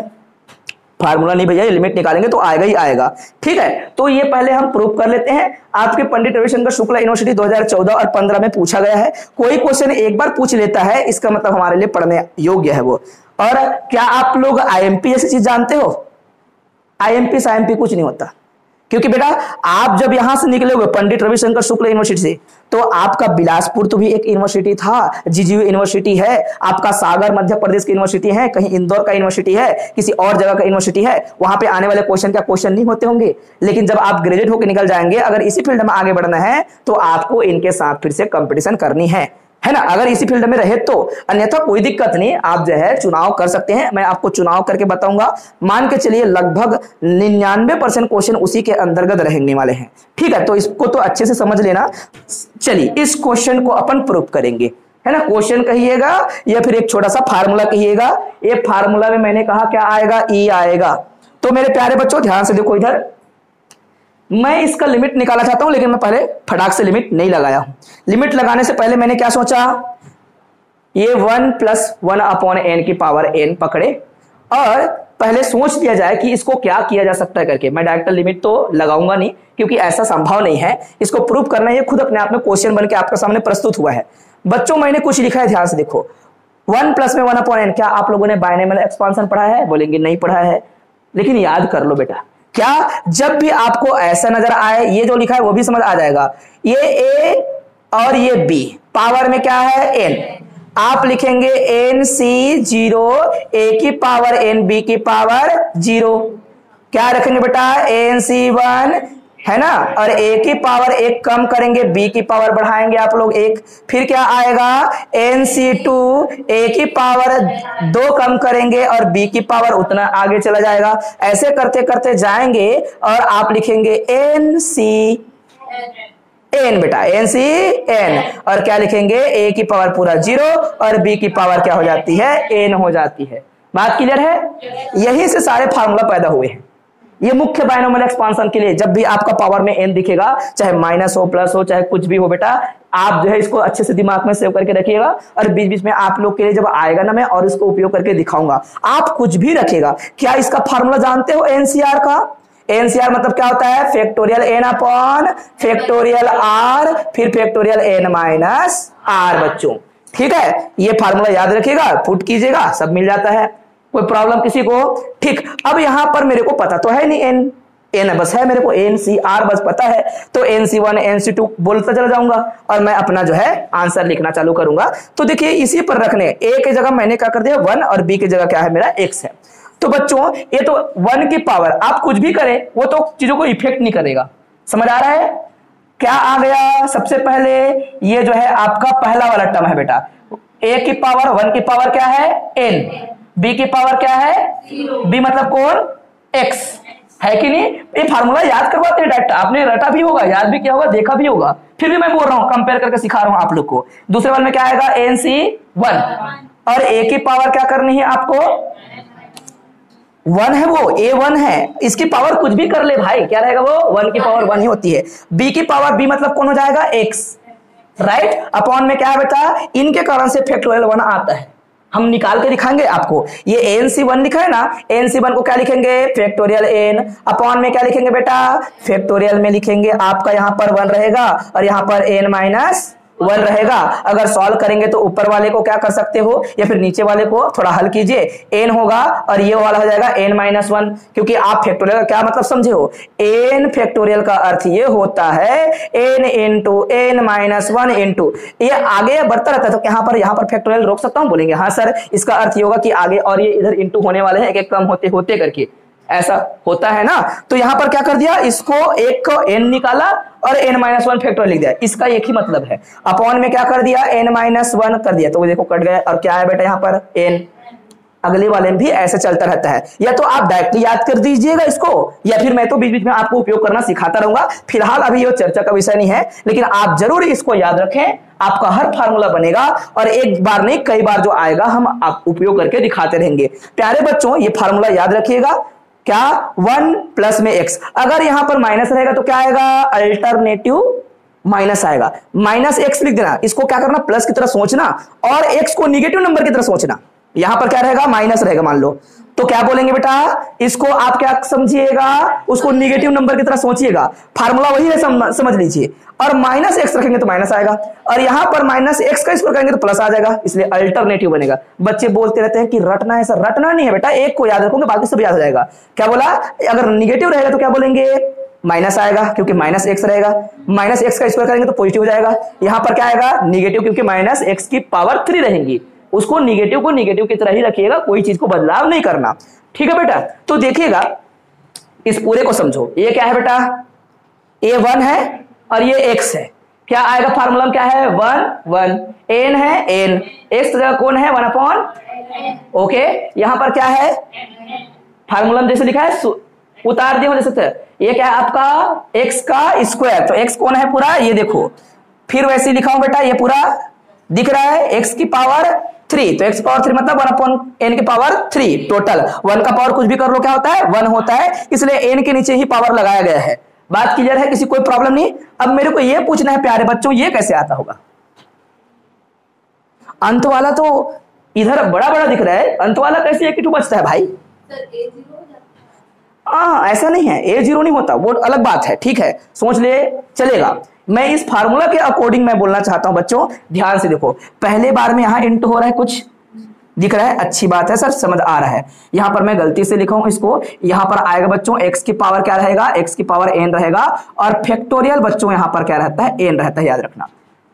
फार्मूला नहीं भैया, ये लिमिट निकालेंगे तो आएगा ही आएगा। ठीक है, तो ये पहले हम प्रूव कर लेते हैं। आपके पंडित रविशंकर शुक्ला यूनिवर्सिटी 2014 और 15 में पूछा गया है। कोई क्वेश्चन एक बार पूछ लेता है, इसका मतलब हमारे लिए पढ़ने योग्य है वो। और क्या आप लोग आईएमपी जैसी चीज जानते हो? आईएमपी साईएमपी कुछ नहीं होता, क्योंकि बेटा आप जब यहां से निकले हुए पंडित रविशंकर शुक्ला यूनिवर्सिटी से, तो आपका बिलासपुर तो भी एक यूनिवर्सिटी था, जीजीयू यूनिवर्सिटी है, आपका सागर मध्य प्रदेश की यूनिवर्सिटी है, कहीं इंदौर का यूनिवर्सिटी है, किसी और जगह का यूनिवर्सिटी है, वहां पे आने वाले क्वेश्चन क्या क्वेश्चन नहीं होते होंगे। लेकिन जब आप ग्रेजुएट होकर निकल जाएंगे, अगर इसी फील्ड में आगे बढ़ना है तो आपको इनके साथ फिर से कंपटीशन करनी है ना, अगर इसी फील्ड में रहे तो। अन्यथा कोई दिक्कत नहीं, आप जो है चुनाव कर सकते हैं। मैं आपको चुनाव करके बताऊंगा। मान के चलिए लगभग 99% क्वेश्चन उसी के अंतर्गत रहने वाले हैं। ठीक है, तो इसको तो अच्छे से समझ लेना। चलिए इस क्वेश्चन को अपन प्रूव करेंगे, है ना। क्वेश्चन कहिएगा या फिर एक छोटा सा फार्मूला कहिएगा। ये फार्मूला में मैंने कहा क्या आएगा, ई आएगा। तो मेरे प्यारे बच्चों ध्यान से देखो इधर, मैं इसका लिमिट निकालना चाहता हूं, लेकिन मैं पहले फटाक से लिमिट नहीं लगाया हूं। लिमिट लगाने से पहले मैंने क्या सोचा, ये 1 + 1/n की पावर n पकड़े और पहले सोच लिया जाए कि इसको क्या किया जा सकता है करके। मैं डायरेक्ट लिमिट तो लगाऊंगा नहीं, क्योंकि ऐसा संभव नहीं है। इसको प्रूव करना ये खुद अपने आप में क्वेश्चन बन के आपके सामने प्रस्तुत हुआ है। बच्चों मैंने कुछ लिखा है, ध्यान से देखो। 1 + 1/n, क्या आप लोगों ने बायनॉमियल एक्सपांशन पढ़ा है? बोलेंगे नहीं पढ़ा है, लेकिन याद कर लो बेटा। क्या जब भी आपको ऐसा नजर आए, ये जो लिखा है वो भी समझ आ जाएगा, ये a और ये b, पावर में क्या है n, आप लिखेंगे nc0 a की पावर n b की पावर 0। क्या रखेंगे बेटा, nc1, है ना, और a की पावर 1 कम करेंगे, b की पावर बढ़ाएंगे आप लोग 1। फिर क्या आएगा, nc2 a की पावर 2 कम करेंगे और b की पावर उतना आगे चला जाएगा। ऐसे करते करते जाएंगे और आप लिखेंगे nc n बेटा, nc n, और क्या लिखेंगे, a की पावर पूरा 0 और b की पावर क्या हो जाती है, n हो जाती है। बात क्लियर है? यही से सारे फार्मूला पैदा हुए हैं। ये मुख्य बायनॉमियल एक्सपांशन के लिए जब भी आपका पावर में n दिखेगा, चाहे माइनस हो प्लस हो चाहे कुछ भी हो बेटा, आप जो है इसको अच्छे से दिमाग में सेव करके रखिएगा। और बीच बीच में आप लोग के लिए जब आएगा ना, मैं और इसको उपयोग करके दिखाऊंगा। आप कुछ भी रखेगा। क्या इसका फार्मूला जानते हो एनसीआर का? एनसीआर मतलब क्या होता है, factorial n upon factorial r फिर फैक्टोरियल n माइनस r। बच्चों ठीक है, ये फार्मूला याद रखिएगा, पुट कीजिएगा, सब मिल जाता है। कोई प्रॉब्लम किसी को? ठीक, अब यहां पर मेरे को पता तो है नहीं, n बस है मेरे को, NCR बस पता है, तो NC1 NC2 बोलता चला जाऊंगा और मैं अपना जो है आंसर लिखना चालू करूंगा। तो देखिए इसी पर रखने, a की जगह मैंने क्या कर दिया 1 और b की जगह क्या है मेरा x है। तो बच्चों ये तो 1 की पावर, आप कुछ भी करें वो तो चीजों को इफेक्ट नहीं करेगा। समझ आ रहा है? क्या आ गया, सबसे पहले ये जो है आपका पहला वाला टर्म है बेटा, a की पावर 1 की पावर क्या है n, b की पावर क्या है b मतलब कौन, x है कि नहीं। ये फार्मूला याद करवाते हैं डायरेक्ट, आपने रटा भी होगा, याद भी किया होगा, देखा भी होगा, फिर भी मैं बोल रहा हूं, कंपेयर करके सिखा रहा हूं आप लोग को। दूसरे वाले में क्या आएगा NC1 और a की पावर क्या करनी है आपको 1 है, वो a1 है, इसकी पावर कुछ भी कर ले भाई, क्या रहेगा वो 1 की पावर 1 ही होती है। b की पावर b मतलब कौन हो जाएगा x, राइट, अपॉन में क्या है बेटा, इनके कारण से फैक्टोरियल 1 आता है, हम निकाल के दिखाएंगे आपको। ये NC1 लिखा है ना, NC1 को क्या लिखेंगे फैक्टोरियल n, अपॉन में क्या लिखेंगे बेटा, फैक्टोरियल में लिखेंगे आपका यहाँ पर 1 रहेगा और यहाँ पर n माइनस 1 रहेगा। अगर सॉल्व करेंगे तो ऊपर वाले को क्या कर सकते हो या फिर नीचे वाले को थोड़ा हल कीजिए, n होगा और ये वाला हो जाएगा n-1, क्योंकि आप फैक्टोरियल का क्या मतलब समझे हो, n फैक्टोरियल का अर्थ ये होता है n इंटू n-1 इंटू, ये आगे बढ़ता रहता है। तो यहाँ पर फैक्टोरियल रोक सकता हूँ, बोलेंगे हाँ सर, इसका अर्थ ये होगा कि आगे और ये इधर इंटू होने वाले हैं, एक एक कम होते होते करके, ऐसा होता है ना। तो यहां पर क्या कर दिया, इसको एक को n निकाला और n-1 फैक्टोरियल लिख दिया, इसका एक ही मतलब है। अपॉन में क्या कर दिया n-1 कर दिया, तो वो देखो कट गया और क्या है बेटा यहाँ पर n। अगले वाले में भी ऐसे चलता रहता है, या तो आप डायरेक्टली याद कर दीजिएगा इसको, या फिर मैं तो बीच बीच में आपको उपयोग करना सिखाता रहूंगा। फिलहाल अभी ये चर्चा का विषय नहीं है, लेकिन आप जरूर इसको याद रखें, आपका हर फार्मूला बनेगा और एक बार नहीं कई बार जो आएगा हम आप उपयोग करके दिखाते रहेंगे। प्यारे बच्चों ये फार्मूला याद रखिएगा, क्या 1 प्लस में x, अगर यहां पर माइनस रहेगा तो क्या आएगा, अल्टरनेटिव माइनस आएगा, माइनस x लिख देना, इसको क्या करना प्लस की तरह सोचना और x को निगेटिव नंबर की तरह सोचना। यहां पर क्या रहेगा माइनस रहेगा मान लो, तो क्या बोलेंगे बेटा, इसको आप क्या समझिएगा, उसको निगेटिव नंबर की तरह सोचिएगा। फार्मूला वही है, समझ लीजिए। और माइनस एक्स रखेंगे तो माइनस आएगा, और यहां पर माइनस एक्स का स्क्वायर करेंगे तो प्लस आ जाएगा, इसलिए अल्टरनेटिव बनेगा। बच्चे बोलते रहते हैं कि रटना है सर, रटना नहीं है बेटा, एक को याद रखोगे बाकी सब याद हो जाएगा। क्या बोला, अगर निगेटिव रहेगा तो क्या बोलेंगे, माइनस आएगा क्योंकि माइनस एक्स रहेगा, माइनस एक्स का स्क्वायर करेंगे तो पॉजिटिव हो जाएगा। यहां पर क्या आएगा, निगेटिव, क्योंकि माइनस एक्स की पावर 3 रहेंगी। उसको निगेटिव को निगेटिव की तरह ही रखिएगा, कोई चीज को बदलाव नहीं करना, ठीक है बेटा। तो देखिएगा, इस पूरे को समझो, ये क्या है बेटा, ये 1 है और ये x है। क्या आएगा फार्मूला में, क्या है, 1 1, n है n, x जगह कौन है, 1/n, ओके। यहां पर क्या है, फार्मूला में जैसे लिखा है उतार दिया जैसे, ये क्या है आपका x का स्क्वायर, तो x कौन है पूरा, ये देखो, फिर वैसे लिखा हूं बेटा, ये पूरा दिख रहा है, x की पावर 3, तो x की पावर 3 मतलब 1/n की पावर 3 टोटल। 1 का पावर कुछ भी कर लो क्या होता है, 1 होता है, इसलिए n के नीचे ही पावर लगाया गया है। बात क्लियर है, किसी कोई प्रॉब्लम नहीं। अब मेरे को यह पूछना है प्यारे बच्चों, ये कैसे आता होगा, अंत वाला तो इधर बड़ा बड़ा दिख रहा है, अंत वाला कैसे एक टू बचता है भाई, ऐसा नहीं है, ए जीरो नहीं होता, वो अलग बात है, ठीक है, सोच ले चलेगा। मैं इस फार्मूला के अकॉर्डिंग मैं बोलना चाहता हूं बच्चों, ध्यान से देखो, पहले बार में यहां इंटू हो रहा है, कुछ दिख रहा है, अच्छी बात है सर, समझ आ रहा है। यहां पर मैं गलती से लिखा हूं इसको, यहां पर आएगा बच्चों x की पावर क्या रहेगा, x की पावर n रहेगा, और फैक्टोरियल बच्चों यहां पर क्या रहता है, n रहता है, याद रखना,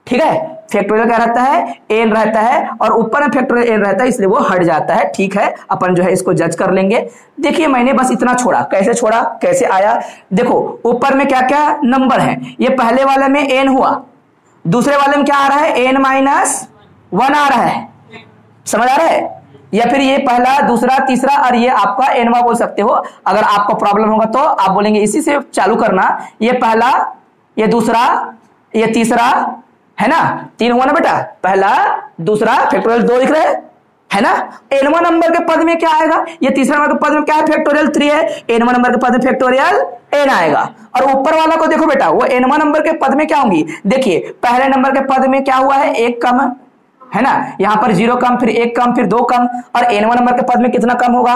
ठीक है। फैक्टोरियल क्या रहता है, n रहता है, और ऊपर में फैक्टोरियल n रहता है, इसलिए वो हट जाता है, ठीक है। अपन जो है इसको जज कर लेंगे। देखिए मैंने बस इतना छोड़ा, कैसे छोड़ा, कैसे आया, देखो ऊपर में क्या क्या नंबर है, ये पहले वाले में n हुआ, दूसरे वाले में क्या आ रहा है, n-1 आ रहा है, समझ आ रहा है, या फिर ये पहला, दूसरा, तीसरा, और ये आपका एनवा बोल सकते हो। अगर आपको प्रॉब्लम होगा तो आप बोलेंगे इसी से चालू करना, ये पहला, ये दूसरा, ये तीसरा, है ना, 3 हुआ ना बेटा, पहला दूसरा फैक्टोरियल 2 दिख रहा है ना। एनवा नंबर के पद में क्या आएगा, ये तीसरा नंबर के पद में क्या है, फैक्टोरियल 3 है, एनवा नंबर के पद में फैक्टोरियल n आएगा। और ऊपर वाला को देखो बेटा, वो एनवा नंबर के पद में क्या होंगी, देखिए पहले नंबर के पद में क्या हुआ है, 1 कम है ना, यहां पर 0 कम, फिर 1 कम, फिर 2 कम, और n1 नंबर के पद में कितना कम होगा,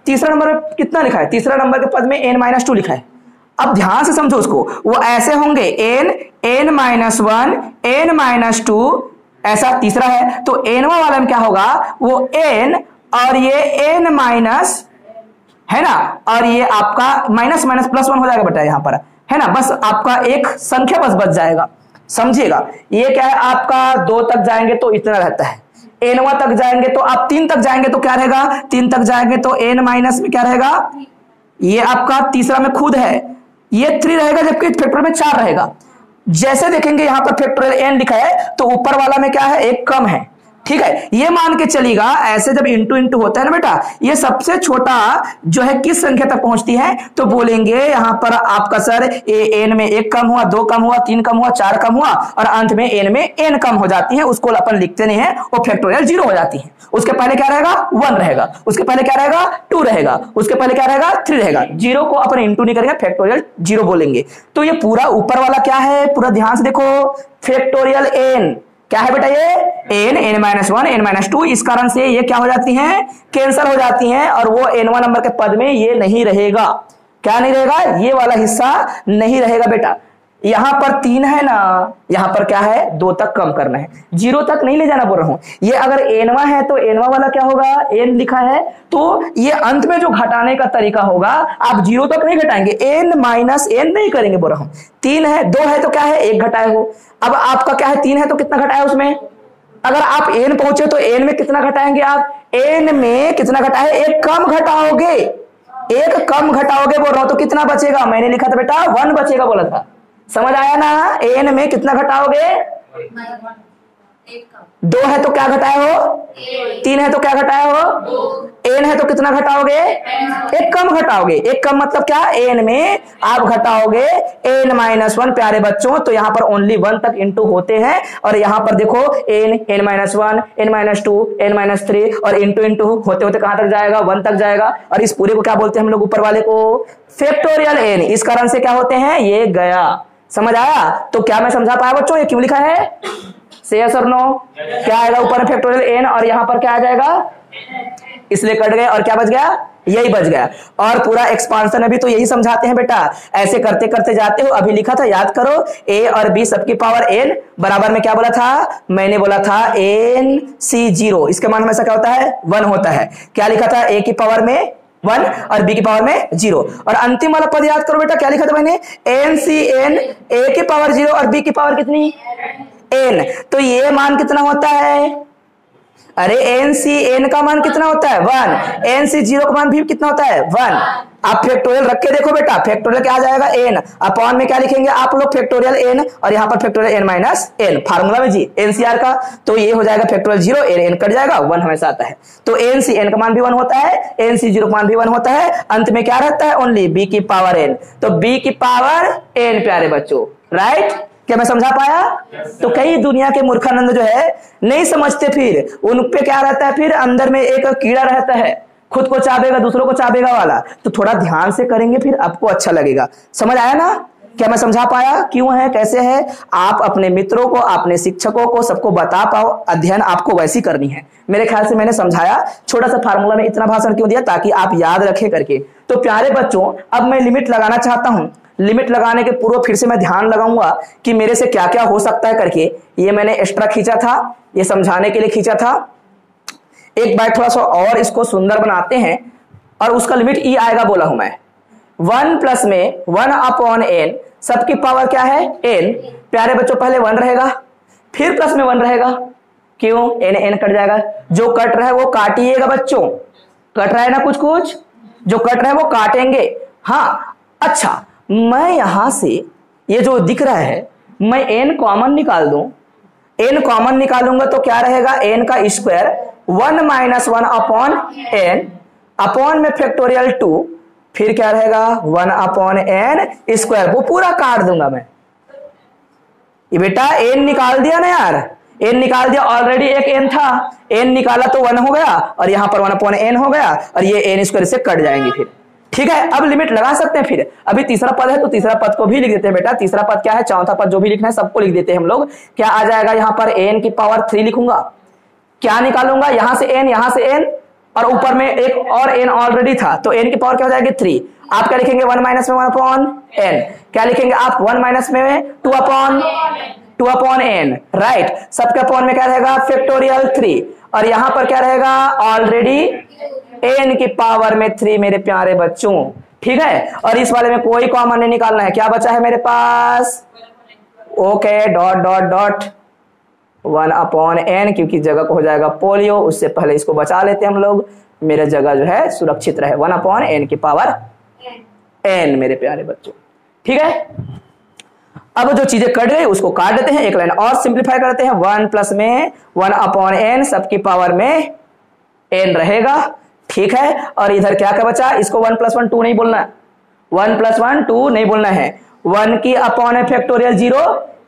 तीसरा नंबर में कितना लिखा है, तीसरा नंबर के पद में n-2 लिखा है। अब ध्यान से समझो उसको, वो ऐसे होंगे n-1 n-2, ऐसा तीसरा है, तो n1 वाला में क्या होगा, वो n और ये n माइनस है ना, और ये आपका माइनस माइनस प्लस 1 हो जाएगा बेटा यहां पर, है ना, बस आपका एक संख्या बस बच जाएगा, समझिएगा। ये क्या है आपका, 2 तक जाएंगे तो इतना रहता है, n1 तक जाएंगे तो आप 3 तक जाएंगे तो क्या रहेगा, 3 तक जाएंगे तो n माइनस में क्या रहेगा, ये आपका तीसरा में खुद है, ये 3 रहेगा, जबकि फैक्टोरियल में 4 रहेगा। जैसे देखेंगे यहां पर फैक्टोरियल n लिखा है, तो ऊपर वाला में क्या है, 1 कम है, ठीक है। ये मान के चलिएगा, ऐसे जब इंटू इंटू होता है ना बेटा, ये सबसे छोटा जो है किस संख्या तक पहुंचती है, तो बोलेंगे यहां पर आपका सर n में 1 कम हुआ, 2 कम हुआ, 3 कम हुआ, 4 कम हुआ, और अंत में n में n कम हो जाती है, उसको अपन लिखते नहीं है, वो फैक्टोरियल 0 हो जाती है। उसके पहले क्या रहेगा, 1 रहेगा, उसके पहले क्या रहेगा, 2 रहेगा, उसके पहले क्या रहेगा, 3 रहेगा, 0 को अपन इंटू नहीं करेंगे, फैक्टोरियल 0 बोलेंगे। तो ये पूरा ऊपर वाला क्या है, पूरा ध्यान से देखो, फैक्टोरियल n क्या है बेटा, ये n-1 n-2, इस कारण से ये क्या हो जाती हैं, कैंसिल हो जाती हैं, और वो n1 नंबर के पद में ये नहीं रहेगा, क्या नहीं रहेगा, ये वाला हिस्सा नहीं रहेगा बेटा। यहां पर 3 है ना, यहां पर क्या है, 2 तक कम करना है, 0 तक नहीं ले जाना बोल रहा हूं। ये अगर n1 है तो n1 वाला क्या होगा, n लिखा है, तो ये अंत में जो घटाने का तरीका होगा, आप 0 तक नहीं घटाएंगे, n माइनस n नहीं करेंगे बोल रहा हूं। 3 है, 2 है तो क्या है, 1 घटाए हो। अब आपका क्या है, 3 है तो कितना घटाए उसमें, अगर आप n पहुंचे तो n में कितना घटाएंगे, आप n में कितना घटाए, 1 कम घटाओगे, 1 कम घटाओगे बोल रहा हूं, तो कितना बचेगा, मैंने लिखा था बेटा 1 बचेगा बोला था, समझ आया ना। n में कितना घटाओगे, 2 है तो क्या घटाए हो, 3 है तो क्या घटाए हो, n है तो कितना घटाओगे, 1 कम घटाओगे, 1 कम मतलब क्या, n में आप घटाओगे n-1 प्यारे बच्चों, तो यहां पर ओनली 1 तक इंटू होते हैं, और यहां पर देखो n, n-1, n-2, n-3, और इंटू इंटू होते होते कहां तक जाएगा, 1 तक जाएगा, और इस पूरे को क्या बोलते हैं हम लोग ऊपर वाले को, फैक्टोरियल n। इस कारण से क्या होते हैं, ये गया, समझ आया। तो क्या मैं समझा पाया बच्चों, ये क्यों लिखा है, से यस और नो, क्या आएगा ऊपर फैक्टोरियल n, और यहां पर क्या आ जाएगा, इसलिए कट गए और क्या बच गया, यही बच गया। और पूरा एक्सपांशन अभी तो यही समझाते हैं बेटा, ऐसे करते करते जाते हो। अभी लिखा था याद करो, a और b सबकी पावर n बराबर में क्या बोला था, मैंने बोला था n c0, इसके मान हमेशा क्या होता है 1 होता है। क्या लिखा था, a की पावर में 1 और b की पावर में 0। और अंतिम वाला पद याद करो बेटा, क्या लिखा था मैंने, n c n, a की पावर 0 और b की पावर कितनी n। तो ये मान कितना होता है, अरे एन सी एन का मान कितना होता है 1, एन सी 0 का मान भी कितना होता है 1। आप फैक्टोरियल रख के देखो बेटा, फैक्टोरियल क्या आ जाएगा n अपॉन में क्या लिखेंगे आप लोग, फैक्टोरियल n और यहाँ पर factorial n minus n, formula में जी एनसीआर का। तो ये हो जाएगा फैक्टोरियल 0, n कट जाएगा, 1 हमेशा आता है। तो एन सी एन का मान भी 1 होता है, एन सी 0 का मान भी 1 होता है। अंत में क्या रहता है, ओनली b की पावर n। तो b की पावर n प्यारे बच्चों, राइट। क्या मैं समझा पाया? तो कई दुनिया के मूर्खानंद जो है नहीं समझते, फिर उन पे क्या रहता है, फिर अंदर में एक कीड़ा रहता है, खुद को चाबेगा दूसरों को चाबेगा वाला। तो थोड़ा ध्यान से करेंगे फिर आपको अच्छा लगेगा। समझ आया ना? क्या मैं समझा पाया, क्यों है कैसे है? आप अपने मित्रों को, अपने शिक्षकों को, सबको बता पाओ, अध्ययन आपको वैसी करनी है। मेरे ख्याल से मैंने समझाया, छोटा सा फार्मूला में इतना भाषण क्यों दिया, ताकि आप याद रखें करके। तो प्यारे बच्चों, अब मैं लिमिट लगाना चाहता हूं। लिमिट लगाने के पूर्व फिर से मैं ध्यान लगाऊंगा कि मेरे से क्या क्या हो सकता है करके। ये मैंने एक्स्ट्रा खींचा था, ये समझाने के लिए खींचा था। एक बार थोड़ा सा और इसको सुंदर बनाते हैं, और उसका लिमिट ई आएगा बोला हूं मैं। 1 प्लस में 1 अपॉन n, सबकी पावर क्या है n। प्यारे बच्चों, पहले 1 रहेगा, फिर प्लस में 1 रहेगा। क्यों, n कट जाएगा। जो कट रहा है वो काटिएगा बच्चों, कट रहा है ना कुछ कुछ, जो कट रहा है वो काटेंगे। हाँ अच्छा, मैं यहां से ये जो दिख रहा है, मैं n कॉमन निकाल दूं, n कॉमन निकालूंगा तो क्या रहेगा, n का square 1 minus 1 upon n, upon में फैक्टोरियल 2, फिर क्या रहेगा 1 अपॉन n स्क्वायर। वो पूरा काट दूंगा मैं। ये बेटा n निकाल दिया ना यार, n निकाल दिया, ऑलरेडी एक n था, n निकाला तो 1 हो गया, और यहां पर 1 अपॉन n हो गया, और ये n स्क्वायर से कट जाएंगे फिर। ठीक है, अब लिमिट लगा सकते हैं। फिर अभी तीसरा पद है तो तीसरा पद को भी लिख देते हैं बेटा। तीसरा पद क्या है, चौथा पद जो भी लिखना है सबको लिख देते हैं हम लोग। क्या आ जाएगा, यहां पर n की पावर 3 लिखूंगा। क्या निकालूंगा, यहां से n, यहां से n, और ऊपर में एक और n ऑलरेडी था, तो n की पावर क्या हो जाएगी 3। आप क्या लिखेंगे, 1 माइनस में 1 अपॉन n। क्या लिखेंगे आप, 1 माइनस में 2 अपॉन n, राइट। सबके अपॉन में क्या रहेगा, फैक्टोरियल 3, और यहां पर क्या रहेगा, ऑलरेडी n की पावर में 3 मेरे प्यारे बच्चों। ठीक है, और इस वाले में कोई कॉमन नहीं निकालना है। क्या बचा है मेरे पास, okay, dot dot dot 1 upon n, क्योंकि जगह को हो जाएगा पोलियो, उससे पहले इसको बचा लेते हैं हम लोग, मेरे जगह जो है सुरक्षित रहे। 1 अपॉन n की पावर n मेरे प्यारे बच्चों। ठीक है, अब जो चीजें कट गई उसको काट देते हैं, एक लाइन और सिंप्लीफाई करते हैं। 1 प्लस में 1 अपॉन n, सबकी पावर में n रहेगा। ठीक है, और इधर क्या क्या बचा, इसको 1 प्लस 1 2 नहीं बोलना, 1 प्लस 1 2 नहीं बोलना है। 1 की अपॉन फैक्टोरियल 0,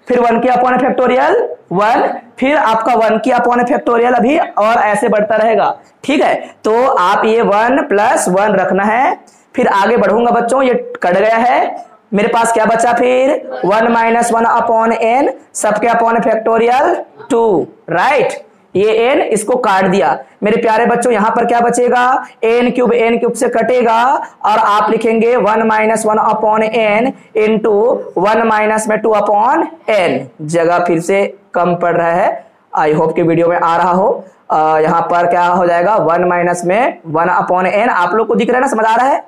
फिर 1 की अपॉन फैक्टोरियल 1, फिर आपका 1 की अपॉन फैक्टोरियल अभी, और ऐसे बढ़ता रहेगा। ठीक है, तो आप ये 1 प्लस 1 रखना है। फिर आगे बढ़ूंगा बच्चों, ये कट गया है, मेरे पास क्या बचा फिर, 1 माइनस 1 अपॉन n, सबके अपॉन फैक्टोरियल 2, राइट। ये n इसको काट दिया मेरे प्यारे बच्चों। यहां पर क्या बचेगा, n क्यूब से कटेगा, और आप लिखेंगे 1 minus 1 upon n into 1 minus में 2 अपॉन n। जगह फिर से कम पड़ रहा है, आई होप कि वीडियो में आ रहा हो। यहां पर क्या हो जाएगा, 1 माइनस में 1 अपॉन n, आप लोग को दिख रहा है ना, समझ आ रहा है।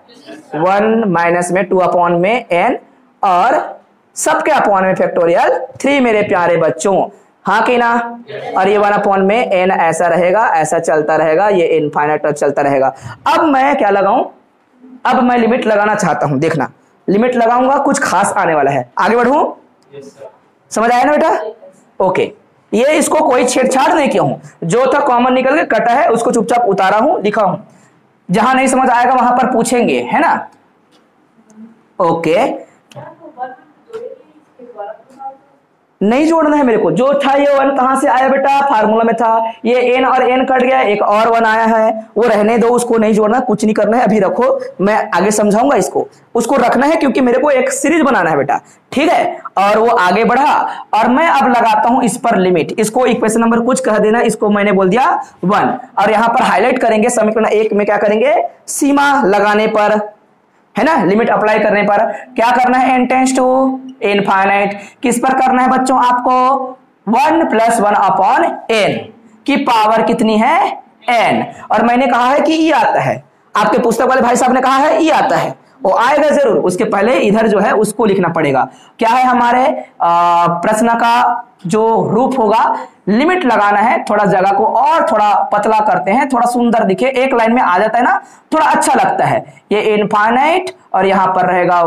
1 माइनस में 2 अपॉन में n, और सबके अपॉन में फैक्टोरियल 3 मेरे प्यारे बच्चों। हाँ कि ना, और ये 1 अपॉन में n ऐसा रहेगा, ऐसा चलता रहेगा, ये इनफाइनाइट तक चलता रहेगा। अब मैं क्या लगाऊं, अब मैं लिमिट लगाना चाहता हूं, देखना लिमिट लगाऊंगा, कुछ खास आने वाला है। आगे बढ़ूं, समझ आया ना बेटा, ओके। ये इसको कोई छेड़छाड़ नहीं किया हूं, जो था कॉमन निकल के कटा है उसको चुपचाप उतारा हूं, लिखा हूं। जहां नहीं समझ आएगा वहां पर पूछेंगे, है ना, ओके। नहीं जोड़ना है मेरे को। जो था ये 1 कहां से आया बेटा, फार्मूला में था। ये n और n कट गया, एक और 1 आया है, वो रहने दो, उसको नहीं जोड़ना, कुछ नहीं करना है, अभी रखो, मैं आगे समझाऊंगा इसको। उसको रखना है क्योंकि मेरे को एक सीरीज बनाना है बेटा, ठीक है। और वो आगे बढ़ा और मैं अब लगाता हूं इस पर लिमिट। इसको इक्वेशन नंबर कुछ कह देना, इसको मैंने बोल दिया 1। और यहां पर हाईलाइट करेंगे समीकरण 1 में क्या करेंगे, सीमा लगाने पर, है ना, लिमिट अप्लाई करने पर क्या करना है, n टेंड्स टू इनफाइनाइट। किस पर करना है बच्चों आपको, 1 + 1 अपॉन n की पावर कितनी है, n। और मैंने कहा है कि e आता है, आपके पुस्तक वाले भाई साहब ने कहा है e आता है, वो आएगा जरूर, उसके पहले इधर जो है उसको लिखना पड़ेगा। क्या है हमारे प्रश्न का जो रूप होगा, लिमिट लगाना है, थोड़ा जगह को और थोड़ा पतला करते हैं, थोड़ा सुंदर दिखे, एक लाइन में आ जाता है ना, थोड़ा अच्छा लगता है। ये इनफाइनाइट और यहां पर रहेगा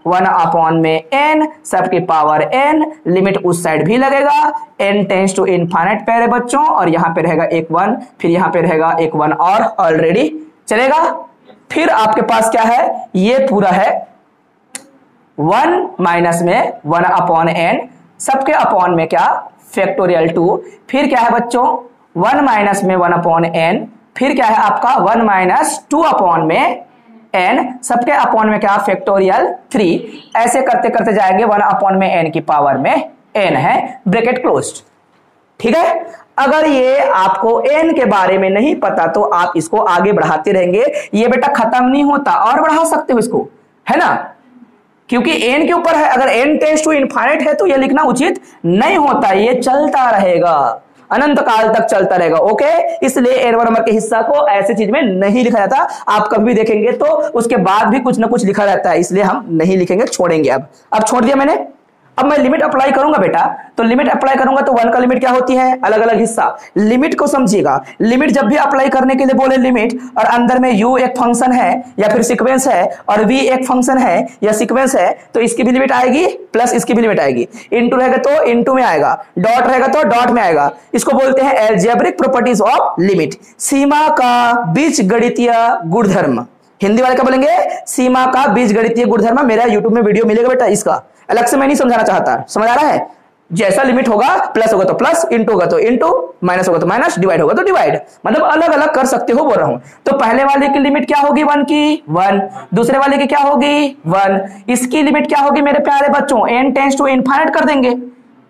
1 अपॉन में n, सबकी पावर n, लिमिट उस साइड भी लगेगा, n टेंड्स टू इनफाइनाइट प्यारे बच्चों, और यहां पे रहेगा एक 1, फिर यहां पे रहेगा एक 1 और ऑलरेडी चलेगा। फिर आपके पास क्या है, ये पूरा है 1 माइनस में 1 अपॉन n, सबके अपॉन में क्या, फैक्टोरियल 2। फिर क्या है बच्चों 1 माइनस में 1 अपॉन n, फिर क्या है आपका 1 माइनस 2 अपॉन में n, सबके अपॉन में क्या, फैक्टोरियल 3। ऐसे करते करते जाएंगे 1 अपॉन में n की पावर में n है, ब्रैकेट क्लोज्ड, ठीक है। अगर ये आपको n के बारे में नहीं पता तो आप इसको आगे बढ़ाते रहेंगे, ये बेटा खत्म नहीं होता, और बढ़ा सकते हो इसको, है ना, क्योंकि n के ऊपर है। अगर n टेंड्स टू इनफाइनाइट है तो ये लिखना उचित नहीं होता, ये चलता रहेगा, अनंत काल तक चलता रहेगा, ओके। इसलिए n नंबर के हिस्सा को ऐसे चीज में नहीं लिखा जाता। आप कभी भी देखेंगे तो उसके बाद भी कुछ ना कुछ लिखा रहता है, इसलिए हम नहीं लिखेंगे, छोड़ेंगे। अब छोड़ दिया मैंने। अब मैं लिमिट अप्लाई करूंगा बेटा, तो लिमिट अप्लाई करूंगा तो 1 का लिमिट क्या होती है, अलग अलग हिस्सा। लिमिट को समझिएगा, लिमिट जब भी अप्लाई करने के लिए बोले लिमिट, और अंदर में u एक फंक्शन है या फिर सीक्वेंस है, और v एक फंक्शन है या सीक्वेंस है, तो इसकी भी लिमिट आएगी प्लस इसकी भी लिमिट आएगी। इनटू रहेगा तो इनटू में आएगा, डॉट रहेगा तो डॉट में आएगा। इसको बोलते हैं अलजेब्रिक प्रॉपर्टीज ऑफ लिमिट, सीमा का बीजगणितीय गुणधर्म। हिंदी वाले क्या बोलेंगे, सीमा का बीजगणितीय गुणधर्म। मेरा यूट्यूब में वीडियो मिलेगा बेटा, इसका अलग से मैं नहीं समझाना चाहता, समझ आ रहा है। जैसा लिमिट होगा, प्लस होगा तो प्लस, इंटू होगा तो इंटू, माइनस होगा तो माइनस, डिवाइड होगा तो डिवाइड, मतलब अलग अलग कर सकते हो, बोल रहा हूं। तो पहले वाले की लिमिट क्या होगी, 1 की 1, दूसरे वाले की क्या होगी 1, इसकी लिमिट क्या होगी मेरे प्यारे बच्चों, n टेंड्स टू इनफाइनाइट कर देंगे,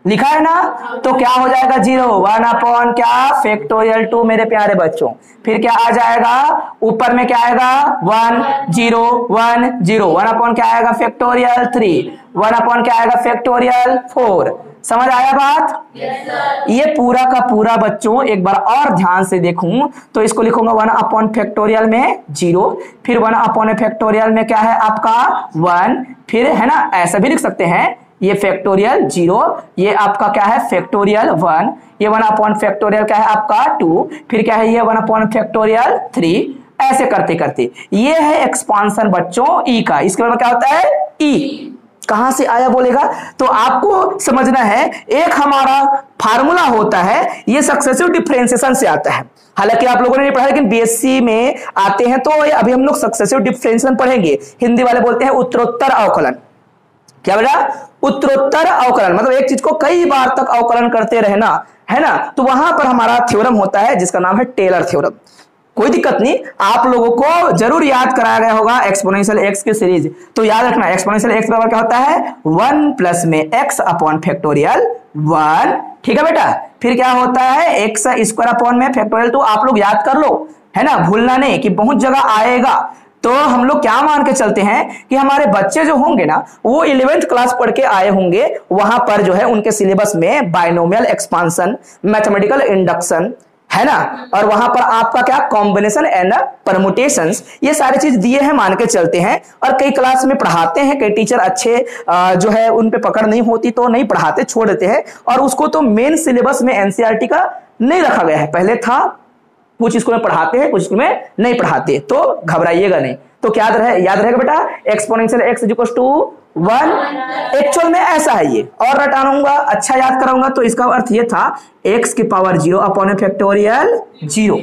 लिखा है ना, तो क्या हो जाएगा 0, 1 अपॉन क्या, फैक्टोरियल 2 मेरे प्यारे बच्चों। फिर क्या आ जाएगा, ऊपर में क्या आएगा 1 0 1 0, 1 अपॉन क्या आएगा, फैक्टोरियल 3, 1 अपॉन क्या आएगा, फैक्टोरियल 4। समझ आया बात? yes, sir। ये पूरा का पूरा बच्चों एक बार और ध्यान से देखूं तो इसको लिखूंगा 1 अपॉन फैक्टोरियल में 0, फिर 1 अपॉन फैक्टोरियल में क्या है आपका 1, फिर है ना, ऐसा भी लिख सकते हैं, ये फैक्टोरियल 0, ये आपका क्या है फैक्टोरियल 1, ये 1 अपॉन फैक्टोरियल क्या है आपका 2, फिर क्या है ये 1 अपॉन फैक्टोरियल 3। ऐसे करते करते ये है एक्सपांशन बच्चों ई का। इसके बाद क्या होता है ई, कहां से आया बोलेगा, तो आपको समझना है एक हमारा फार्मूला होता है, ये सक्सेसिव डिफरेंशिएशन से आता है। हालांकि आप लोगों ने नहीं पढ़ा, लेकिन बीएससी में आते हैं, तो अभी हम लोग सक्सेसिव डिफरेंशिएशन पढ़ेंगे। हिंदी वाले बोलते हैं उत्तरोत्तर अवकलन। क्या बेटा, उत्तरोत्तर अवकलन, मतलब एक चीज को कई बार तक अवकलन करते रहना, है ना। तो वहां पर हमारा थ्योरम होता है जिसका नाम है टेलर थ्योरम। कोई दिक्कत नहीं, आप लोगों को जरूर याद कराया गया होगा एक्सपोनेंशियल एक्स की सीरीज, तो याद रखना एक्सपोनेंशियल एक्स बराबर क्या होता है 1 प्लस में एक्स अपॉन फैक्टोरियल 1, ठीक है बेटा। फिर क्या होता है एक्स स्क्वायर अपॉन में फैक्टोरियल 2, आप लोग याद कर लो, है ना, भूलना नहीं कि बहुत जगह आएगा। तो हम लोग क्या मान के चलते हैं कि हमारे बच्चे जो होंगे ना, वो 11th क्लास पढ़ के आए होंगे, वहां पर जो है उनके सिलेबस में बाइनोमियल एक्सपांशन, मैथमेटिकल इंडक्शन, है ना, और वहां पर आपका क्या कॉम्बिनेशन एंड परमुटेशंस, ये सारी चीज दिए हैं, मान के चलते हैं। और कई क्लास में पढ़ाते हैं, कई टीचर अच्छे जो है उन पे पकड़ नहीं होती तो नहीं पढ़ाते, छोड़ देते हैं, और उसको तो मेन सिलेबस में एनसीईआरटी का नहीं रखा गया है। पहले था कुछ स्कूल में पढ़ाते हैं, कुछ स्कूल में नहीं पढ़ाते, तो घबराइएगा नहीं। तो क्या याद रहेगा बेटा, exponential X equals to 1। Actual में ऐसा है ये, और रटाऊंगा, अच्छा याद कराऊंगा, तो इसका अर्थ ये था x की power 0 upon factorial 0,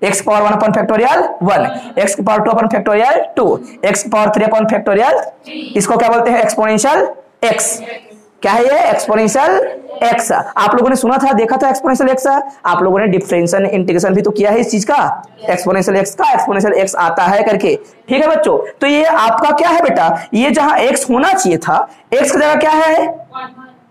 x power 1 upon factorial 1, x की पावर 2 अपॉन फैक्टोरियल 2, x की पावर 3 अपॉन फैक्टोरियल, इसको क्या बोलते हैं एक्सपोनेंशियल x। क्या है ये? Exponential x. आप लोगों ने सुना था, देखा था एक्सपोनेंशियल एक्स। आप लोगों ने डिफरेंशियल इंटीग्रेशन भी तो किया है इस चीज का, एक्सपोनेंशियल एक्स का, एक्सपोनेंशियल एक्स आता है करके। ठीक है बच्चों, तो ये आपका क्या है बेटा, ये जहां एक्स होना चाहिए था, एक्स की जगह क्या है?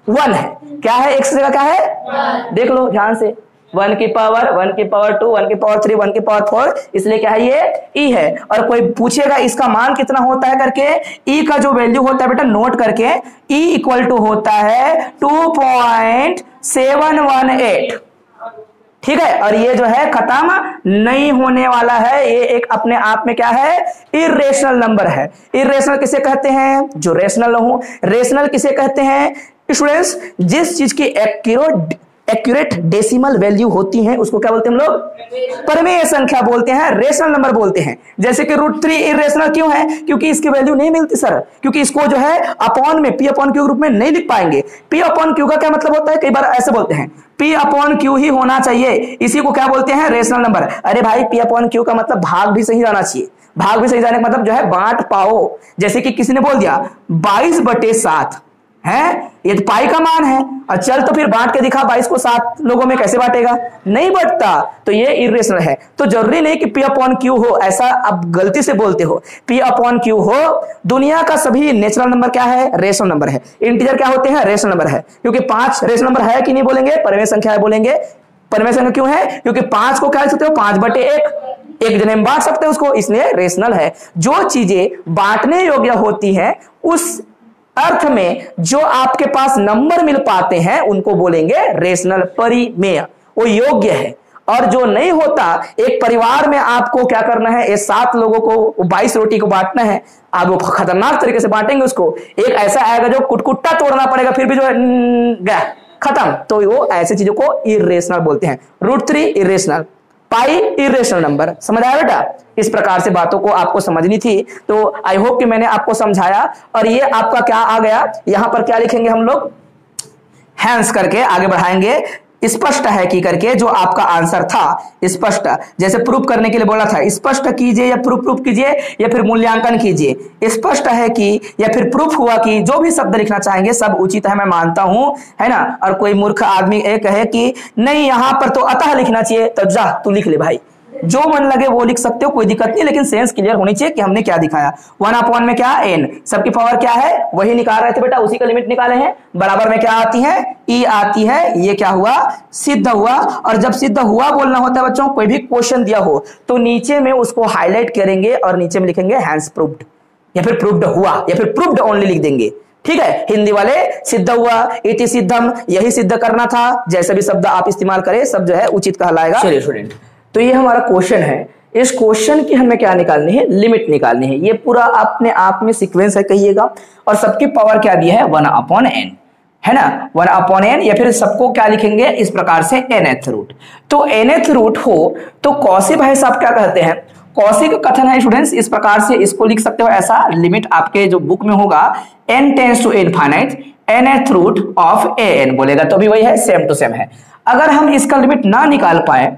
1 है। क्या है? एक्स की जगह क्या है? देख लो ध्यान से, 1 की पावर 1 की पावर 2 1 की पावर 3 1 की पावर 4, इसलिए क्या है ये? ई है। और कोई पूछेगा इसका मान कितना होता है करके, ई का जो वैल्यू होता है बेटा नोट करके, ई इक्वल टू होता है 2.718। ठीक है, और ये जो है खत्म नहीं होने वाला है, ये एक अपने आप में क्या है? इर्रेशनल नंबर है। इर्रेशनल किसे कहते हैं? जो रेशनल हो। रेशनल किसे कहते हैं स्टूडेंट्स? जिस चीज की एक्यूरेट डेसिमल वैल्यू होती है उसको क्या बोलते हैं हम लोग? परिमेय संख्या बोलते हैं, रेशनल नंबर बोलते हैं। जैसे कि √3 इरेशनल क्यों है? क्योंकि इसकी वैल्यू नहीं मिलती सर, क्योंकि इसको जो है अपॉन में P अपॉन क्यू रूप में नहीं लिख पाएंगे। P अपॉन क्यू का क्या मतलब होता है? कई बार ऐसे बोलते हैं P अपॉन क्यू ही होना चाहिए, इसी को क्या बोलते हैं? Rational number. अरे भाई P अपॉन क्यू का मतलब भाग भी सही जाना चाहिए। भाग भी सही जाने का मतलब जो है बांट पाओ। जैसे कि किसी ने बोल दिया 22/7 है, ये तो पाई का मान है, और चल तो फिर बांट के दिखा 22 को 7 लोगों में, कैसे बांटेगा? नहीं बंटता, तो ये इरेशनल है। तो जरूरी नहीं कि P अपॉन क्यू हो, ऐसा आप गलती से बोलते हो। P अपॉन क्यू हो, दुनिया का सभी नेचुरल नंबर क्या है? रेशनल नंबर है। इंटीजर क्या होते हैं? रेशनल नंबर है। क्योंकि 5 रेशनल नंबर है कि नहीं बोलेंगे? परिमेय संख्या है बोलेंगे। परिमेय संख्या क्यों है? क्योंकि 5 को क्या लिख सकते हो? 5/1, एक जने में बांट सकते हो उसको, इसलिए रेशनल है। जो चीजें बांटने योग्य होती है उस अर्थ में जो आपके पास नंबर मिल पाते हैं उनको बोलेंगे रेशनल, परिमेय, वो योग्य है। और जो नहीं होता, एक परिवार में आपको क्या करना है? ये 7 लोगों को 22 रोटी को बांटना है, आप वो खतरनाक तरीके से बांटेंगे उसको। एक ऐसा आएगा जो कुटकुट्टा तोड़ना पड़ेगा, फिर भी जो है गया खत्म, तो वो ऐसी चीजों को इरेशनल बोलते हैं। √3 इरेशनल, पाई इरेशनल नंबर। समझ आया बेटा? इस प्रकार से बातों को आपको समझनी थी। तो आई होप कि मैंने आपको समझाया। और ये आपका क्या आ गया, यहां पर क्या लिखेंगे हम लोग? हैंस करके आगे बढ़ाएंगे। स्पष्ट है कि करके जो आपका आंसर था, स्पष्ट, जैसे प्रूफ करने के लिए बोला था, स्पष्ट कीजिए या प्रूफ कीजिए या फिर मूल्यांकन कीजिए। स्पष्ट है कि या फिर प्रूफ हुआ कि, जो भी शब्द लिखना चाहेंगे सब उचित है, मैं मानता हूं, है ना। और कोई मूर्ख आदमी ये कहे कि नहीं यहां पर तो अतः लिखना चाहिए, तो जा तू लिख ले भाई, जो मन लगे वो लिख सकते हो, कोई दिक्कत नहीं, लेकिन सेंस क्लियर होनी चाहिए कि हमने क्या दिखाया। 1 अपॉन में क्या? n, सबकी पावर क्या है? वही निकाल रहे थे बेटा, उसी का लिमिट निकाले हैं। बराबर में क्या आती है? e आती है। ये क्या हुआ? सिद्ध हुआ। और जब सिद्ध हुआ बोलना होता है बच्चों, कोई भी क्वेश्चन दिया हो तो नीचे में उसको हाईलाइट करेंगे और नीचे में लिखेंगे हैंस प्रूव्ड, या फिर प्रूव्ड हुआ, या फिर प्रूव्ड ओनली लिख देंगे। ठीक है, हिंदी वाले सिद्ध हुआ, इति सिद्धम, यही सिद्ध करना था। जैसे भी शब्द आप इस्तेमाल करें सब जो है उचित कहलाएगा। चलिए स्टूडेंट, तो ये हमारा क्वेश्चन है। इस क्वेश्चन की हमें क्या निकालनी है? लिमिट निकालनी है। ये पूरा अपने आप में सीक्वेंस है कहिएगा, और सबकी पावर क्या दी है? 1 अपॉन n, है ना, 1 अपॉन n, या फिर सबको क्या लिखेंगे इस प्रकार से? nth root. तो nth रूट हो तो कौशी भाई साहब क्या कहते हैं? कौशी का कथन है स्टूडेंट्स इस प्रकार से, इसको लिख सकते हो ऐसा, लिमिट आपके जो बुक में होगा n tends to infinite nth root of an बोलेगा, तो भी वही है, सेम टू सेम है। अगर हम इसका लिमिट ना निकाल पाए,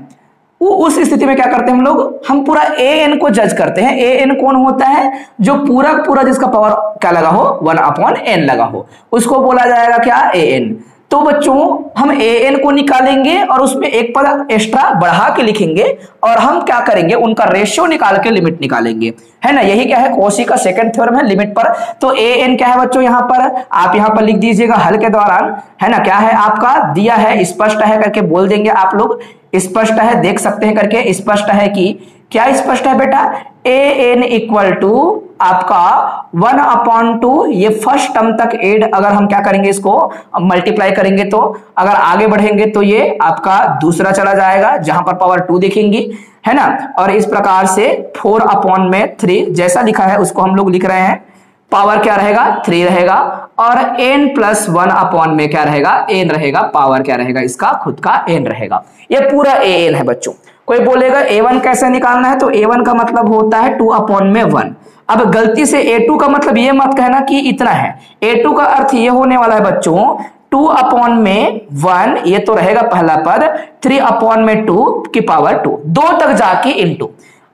वो उस स्थिति में क्या करते हैं हम लोग? हम पूरा an को जज करते हैं। an कौन होता है? जो पूरा पूरा जिसका पावर क्या लगा हो? 1 अपॉन n लगा हो, उसको बोला जाएगा क्या? an। तो बच्चों हम an को निकालेंगे और उसमें एक पद एक्स्ट्रा बढ़ा के लिखेंगे, और हम क्या करेंगे? उनका रेशियो निकाल के लिमिट निकालेंगे, है ना। यही क्या है? कौशी का सेकंड थ्योरम है लिमिट पर। तो an क्या है बच्चों? यहाँ पर आप यहाँ पर लिख दीजिएगा हल के दौरान, है ना। क्या है आपका दिया है? स्पष्ट है करके बोल देंगे आप लोग। स्पष्ट है, देख सकते हैं करके। स्पष्ट है कि क्या स्पष्ट है बेटा? an इक्वल टू आपका 1 अपॉन 2, ये फर्स्ट टर्म तक एड, अगर हम क्या करेंगे इसको मल्टीप्लाई करेंगे, तो अगर आगे बढ़ेंगे तो ये आपका दूसरा चला जाएगा जहां पर पावर 2 दिखेंगी, है ना। और इस प्रकार से 4 अपॉन में 3 जैसा लिखा है उसको हम लोग लिख रहे हैं। पावर क्या रहेगा? 3 रहेगा, और n प्लस 1 अपॉन में क्या रहेगा? n रहेगा। पावर क्या रहेगा? इसका खुद का n रहेगा। ये पूरा an है बच्चों। कोई बोलेगा a1 कैसे निकालना है? तो a1 का मतलब होता है 2 अपॉन में 1। अब गलती से a2 का मतलब ये मत कहना कि इतना है। a2 का अर्थ ये होने वाला है बच्चों 2 अपॉन में 1, ये तो रहेगा पहला पद, 3 अपॉन में 2 की पावर 2, 2 तक जाके इंटू।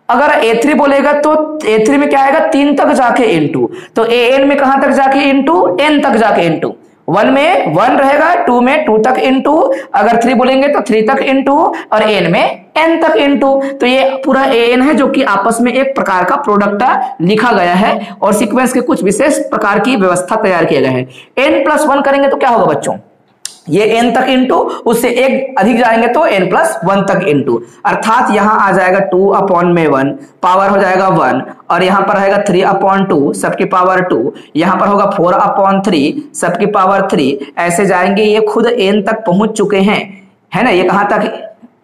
अगर a3 बोलेगा तो a3 में क्या आएगा? 3 तक जाके इंटू। तो an में कहां तक जाके इंटू? n तक जाके इंटू। 1 में 1 रहेगा, 2 में 2 तक इनटू, अगर 3 बोलेंगे तो 3 तक इनटू, और n में n तक इनटू। तो ये पूरा an है जो कि आपस में एक प्रकार का प्रोडक्ट लिखा गया है और सीक्वेंस के कुछ विशेष प्रकार की व्यवस्था तैयार किया गया है। n+1 करेंगे तो क्या होगा बच्चों, ये n तक इनटू, उससे एक अधिक जाएंगे तो n+1 तक इनटू, अर्थात यहां आ जाएगा 2/1 पावर हो जाएगा 1, और यहां पर रहेगा 3/2 सबकी पावर 2, यहां पर होगा 4/3 सबकी पावर 3, ऐसे जाएंगे, ये खुद n तक पहुंच चुके हैं, है ना। ये कहां तक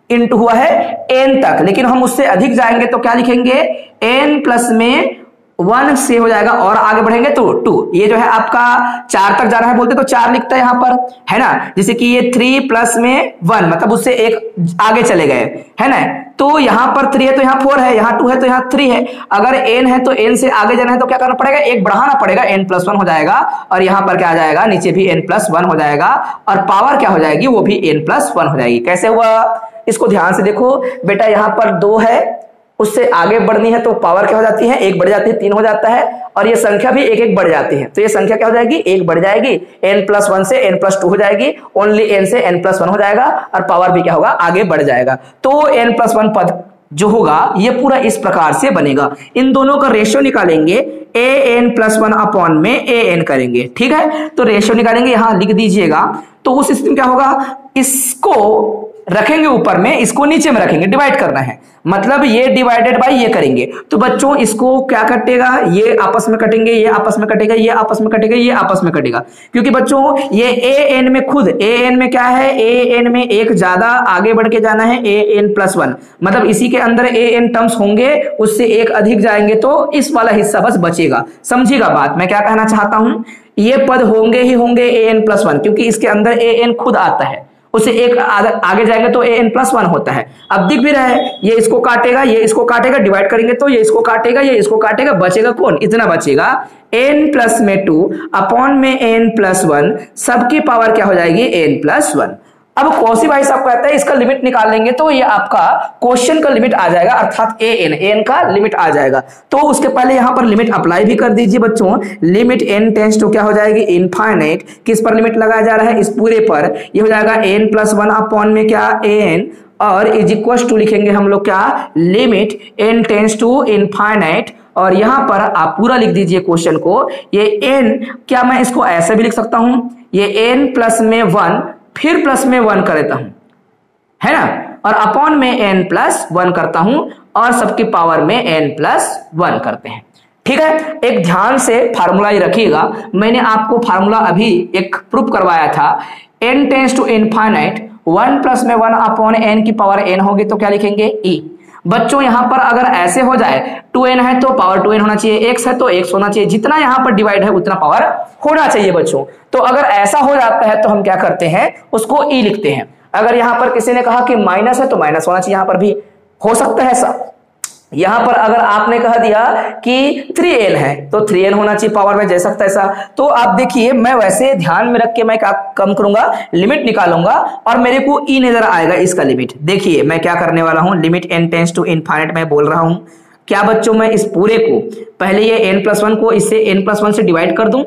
इनटू हुआ है, n तक, लेकिन हम उससे अधिक जाएंगे तो क्या लिखेंगे, n प्लस में 1 से हो जाएगा, और आगे बढ़ेंगे तो 2, ये जो है आपका 4 तक जा रहा है बोलते तो 4 लिखता है यहां पर, है ना। जैसे कि ये 3 प्लस में 1 मतलब उससे एक आगे चले गए, है ना। तो यहां पर 3 है तो यहां 4 है, यहां 2 है तो यहां 3 है, अगर n है तो n से आगे जाना है तो क्या करना पड़ेगा, एक बढ़ाना पड़ेगा, n+1 हो जाएगा, और यहां पर क्या आ जाएगा, नीचे भी n+1 हो जाएगा, और पावर क्या हो जाएगी, वो भी n+1 हो जाएगी। कैसे हुआ, इसको ध्यान से देखो बेटा, यहां पर 2 है, उससे आगे बढ़नी है तो पावर क्या हो जाती है, 1 बढ़ जाती है, 3 हो जाता है, और ये संख्या भी 1 1 बढ़ जाती है, तो ये संख्या क्या हो जाएगी, 1 बढ़ जाएगी, n+1 से n+2 हो जाएगी, ओनली n से n+1 हो जाएगा, और पावर भी क्या होगा, आगे बढ़ जाएगा। तो n+1 पद जो होगा ये पूरा इस प्रकार से बनेगा। इन दोनों का रेशियो निकालेंगे, an+1 अपॉन में an करेंगे, ठीक है। तो रेशियो निकालेंगे, यहां लिख दीजिएगा। तो उस स्थिति में क्या होगा, इसको रखेंगे ऊपर में, इसको नीचे में रखेंगे, डिवाइड करना है, मतलब ये डिवाइडेड बाय ये करेंगे। तो बच्चों इसको क्या कटेगा, ये आपस में कटेंगे, ये आपस में कटेगा, ये आपस में कटेगा, ये आपस में कटेगा, क्योंकि बच्चों ये an में खुद an में क्या है, an में एक ज्यादा आगे बढ़ के जाना है, an+1 मतलब इसी के अंदर an टर्म्स होंगे, उससे एक अधिक जाएंगे तो इस वाला हिस्सा बस बचेगा। समझिएगा बात मैं क्या कहना चाहता हूं, ये पद होंगे ही होंगे an+1, क्योंकि इसके अंदर an खुद आता है, उसे एक आगे जाएंगे तो an+1 होता है। अब दिख भी रहा है, ये इसको काटेगा, ये इसको काटेगा, डिवाइड करेंगे तो ये इसको काटेगा, ये इसको काटेगा, बचेगा कौन, इतना बचेगा, n+2 अपॉन में n+1 सबकी पावर क्या हो जाएगी, n+1। अब कौशी भाई साहब कहता है इसका लिमिट निकाल लेंगे तो ये आपका क्वेश्चन का लिमिट आ जाएगा, अर्थात an का लिमिट आ जाएगा। तो उसके पहले यहां पर लिमिट अप्लाई भी कर दीजिए बच्चों, लिमिट n टेंड्स टू क्या हो जाएगी, इनफाइनाइट, किस पर लिमिट लगाया जा रहा है, इस पूरे पर, ये हो जाएगा n+1 अपॉन में क्या an, और इज इक्वल टू लिखेंगे हम लोग क्या, limit n tends to infinite, और यहां पर आप पूरा लिख दीजिए क्वेश्चन को। ये n क्या मैं इसको ऐसे भी लिख सकता हूं, ये n प्लस में 1 फिर प्लस में 1 कर देता हूं, है ना, और अपॉन में n+1 करता हूं, और सबकी पावर में n+1 करते हैं, ठीक है। एक ध्यान से फार्मूला ही रखिएगा, मैंने आपको फार्मूला अभी एक प्रूफ करवाया था, n tends to infinite, 1 plus में 1 अपॉन n की पावर n होगी तो क्या लिखेंगे, e। बच्चों यहां पर अगर ऐसे हो जाए, 2n है तो पावर 2n होना चाहिए, x है तो x होना चाहिए, जितना यहां पर डिवाइड है उतना पावर होना चाहिए बच्चों। तो अगर ऐसा हो जाता है तो हम क्या करते हैं, उसको e लिखते हैं। अगर यहां पर किसी ने कहा कि माइनस है तो माइनस होना चाहिए, यहां पर भी हो सकता है ऐसा। यहां पर अगर आपने कह दिया कि 3n है तो 3n होना चाहिए, पावर में जा सकता है ऐसा। तो आप देखिए मैं वैसे ध्यान में रख के मैं क्या कम करूंगा, लिमिट निकालूंगा, और मेरे को e नजर आएगा इसका लिमिट। देखिए मैं क्या करने वाला हूं, limit n tends to infinite मैं बोल रहा हूं क्या बच्चों, मैं इस पूरे को पहले ये n+1 को इससे n+1 से डिवाइड कर दूं।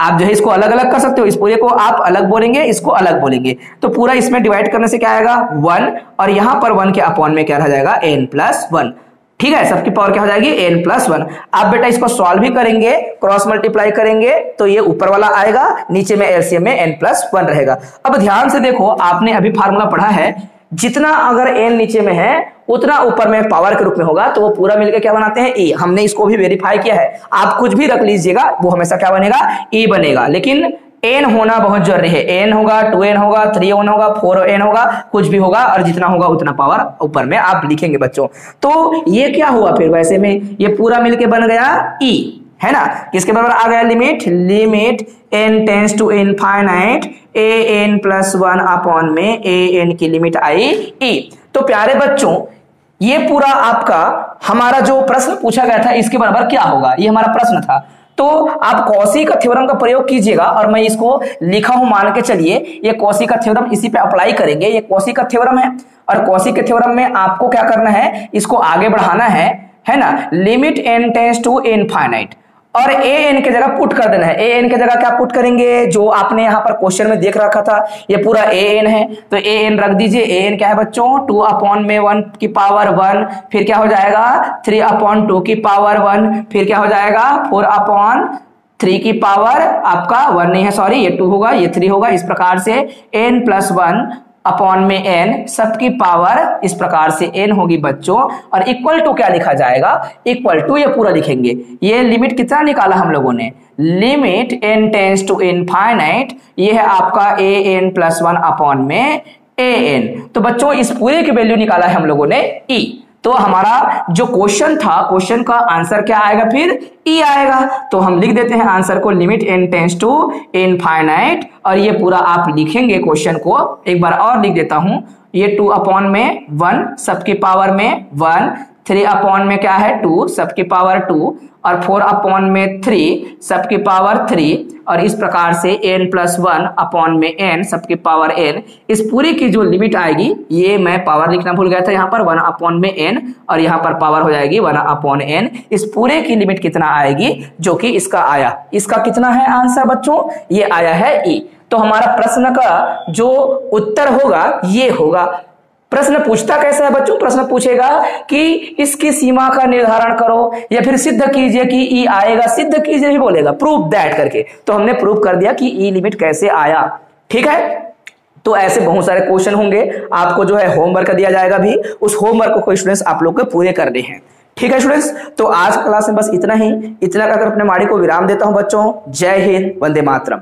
आप जो है इसको अलग अलग कर सकते हो, इस पूरे को आप अलग बोलेंगे, इसको अलग बोलेंगे, तो पूरा इसमें डिवाइड करने से क्या आएगा 1, और यहां पर 1 के अपॉन में क्या रह जाएगा n+1, ठीक है। सबकी पावर क्या हो जाएगी n+1। आप बेटा इसको सॉल्व भी करेंगे, क्रॉस मल्टीप्लाई करेंगे तो ये ऊपर वाला आएगा, नीचे में एलसीएम में n+1 रहेगा। अब ध्यान से देखो, आपने अभी फार्मूला पढ़ा है, जितना अगर n नीचे में है उतना ऊपर में पावर के रूप में होगा, तो वो पूरा मिलकर क्या बनाते हैं e। हमने इसको भी वेरीफाई किया है, आप कुछ भी रख लीजिएगा वो हमेशा क्या बनेगा, e बनेगा, लेकिन n होना बहुत जरूरी है। n होगा, 2n होगा, 3n होगा, 4n होगा, कुछ भी होगा, और जितना होगा उतना पावर ऊपर में आप लिखेंगे बच्चों। तो ये क्या हुआ फिर, वैसे में ये पूरा मिलके बन गया e, है ना। किसके बराबर आ गया, limit n tends to infinite an+1 upon में an की लिमिट आई e। तो प्यारे बच्चों ये पूरा आपका हमारा जो प्रश्न पूछा गया था इसके बराबर क्या होगा, ये हमारा प्रश्न था। तो आप कौशी का थ्योरम का प्रयोग कीजिएगा, और मैं इसको लिखा हूं मान के चलिए, ये कौशी का थ्योरम इसी पे अप्लाई करेंगे। ये कौशी का थ्योरम है, और कौशी के थ्योरम में आपको क्या करना है, इसको आगे बढ़ाना है ना। Limit n tends to infinite, और ए एन की जगह पुट कर देना है। ए एन की जगह क्या पुट करेंगे, जो आपने यहाँ पर क्वेश्चन में देख रखा था ये पूरा ए एन है, तो ए एन रख दीजिए। ए एन क्या है बच्चों, 2 अपॉन में 1 की पावर 1, फिर क्या हो जाएगा 3 अपॉन 2 की पावर 1, फिर क्या हो जाएगा 4 अपॉन 3 की पावर आपका 1 नहीं है, सॉरी ये 2 होगा, ये 3 होगा। इस प्रकार से n प्लस 1 अपॉन में n सबकी पावर इस प्रकार से n होगी बच्चों। और इक्वल टू क्या लिखा जाएगा, इक्वल टू ये पूरा लिखेंगे। ये लिमिट कितना निकाला हम लोगों ने, limit n tends to infinite, ये है आपका a n प्लस 1 अपॉन में a n। तो बच्चों इस पूरे की वैल्यू निकाला है हम लोगों ने e। तो हमारा जो क्वेश्चन था, क्वेश्चन का आंसर क्या आएगा, फिर ई आएगा। तो हम लिख देते हैं आंसर को, limit n tends to infinite, और ये पूरा आप लिखेंगे क्वेश्चन को। एक बार और लिख देता हूं, ये 2 अपॉन में 1 सबकी पावर में 1, 3 अपॉन में क्या है 2 सबकी पावर 2, और 4 अपॉन में 3 सबकी पावर 3, और इस प्रकार से n प्लस 1 अपॉन में n सबकी पावर n। इस पूरी की जो लिमिट आएगी, ये मैं पावर लिखना भूल गया था, यहाँ पर 1 अपॉन में n, और यहाँ पर पावर हो जाएगी 1 अपॉन n। इस पूरे की लिमिट कितना आएगी, जो कि इसका आया, इसका कितना है आंसर बच्चों, ये आया है e। तो हमारा प्रश्न का जो उत्तर होगा ये होगा। प्रश्न पूछता कैसा है बच्चों, प्रश्न पूछेगा कि इसकी सीमा का निर्धारण करो, या फिर सिद्ध कीजिए कि ई आएगा, सिद्ध कीजिए भी बोलेगा, प्रूव दैट करके। तो हमने प्रूव कर दिया कि ई लिमिट कैसे आया। ठीक है, तो ऐसे बहुत सारे क्वेश्चन होंगे, आपको जो है होमवर्क दिया जाएगा भी, उस होमवर्क को स्टूडेंट्स आप लोग को पूरे करने हैं। ठीक है स्टूडेंट्स, तो आज क्लास में बस इतना ही, इतना कर अपने माड़ी को विराम देता हूं बच्चों। जय हिंद, वंदे मातरम।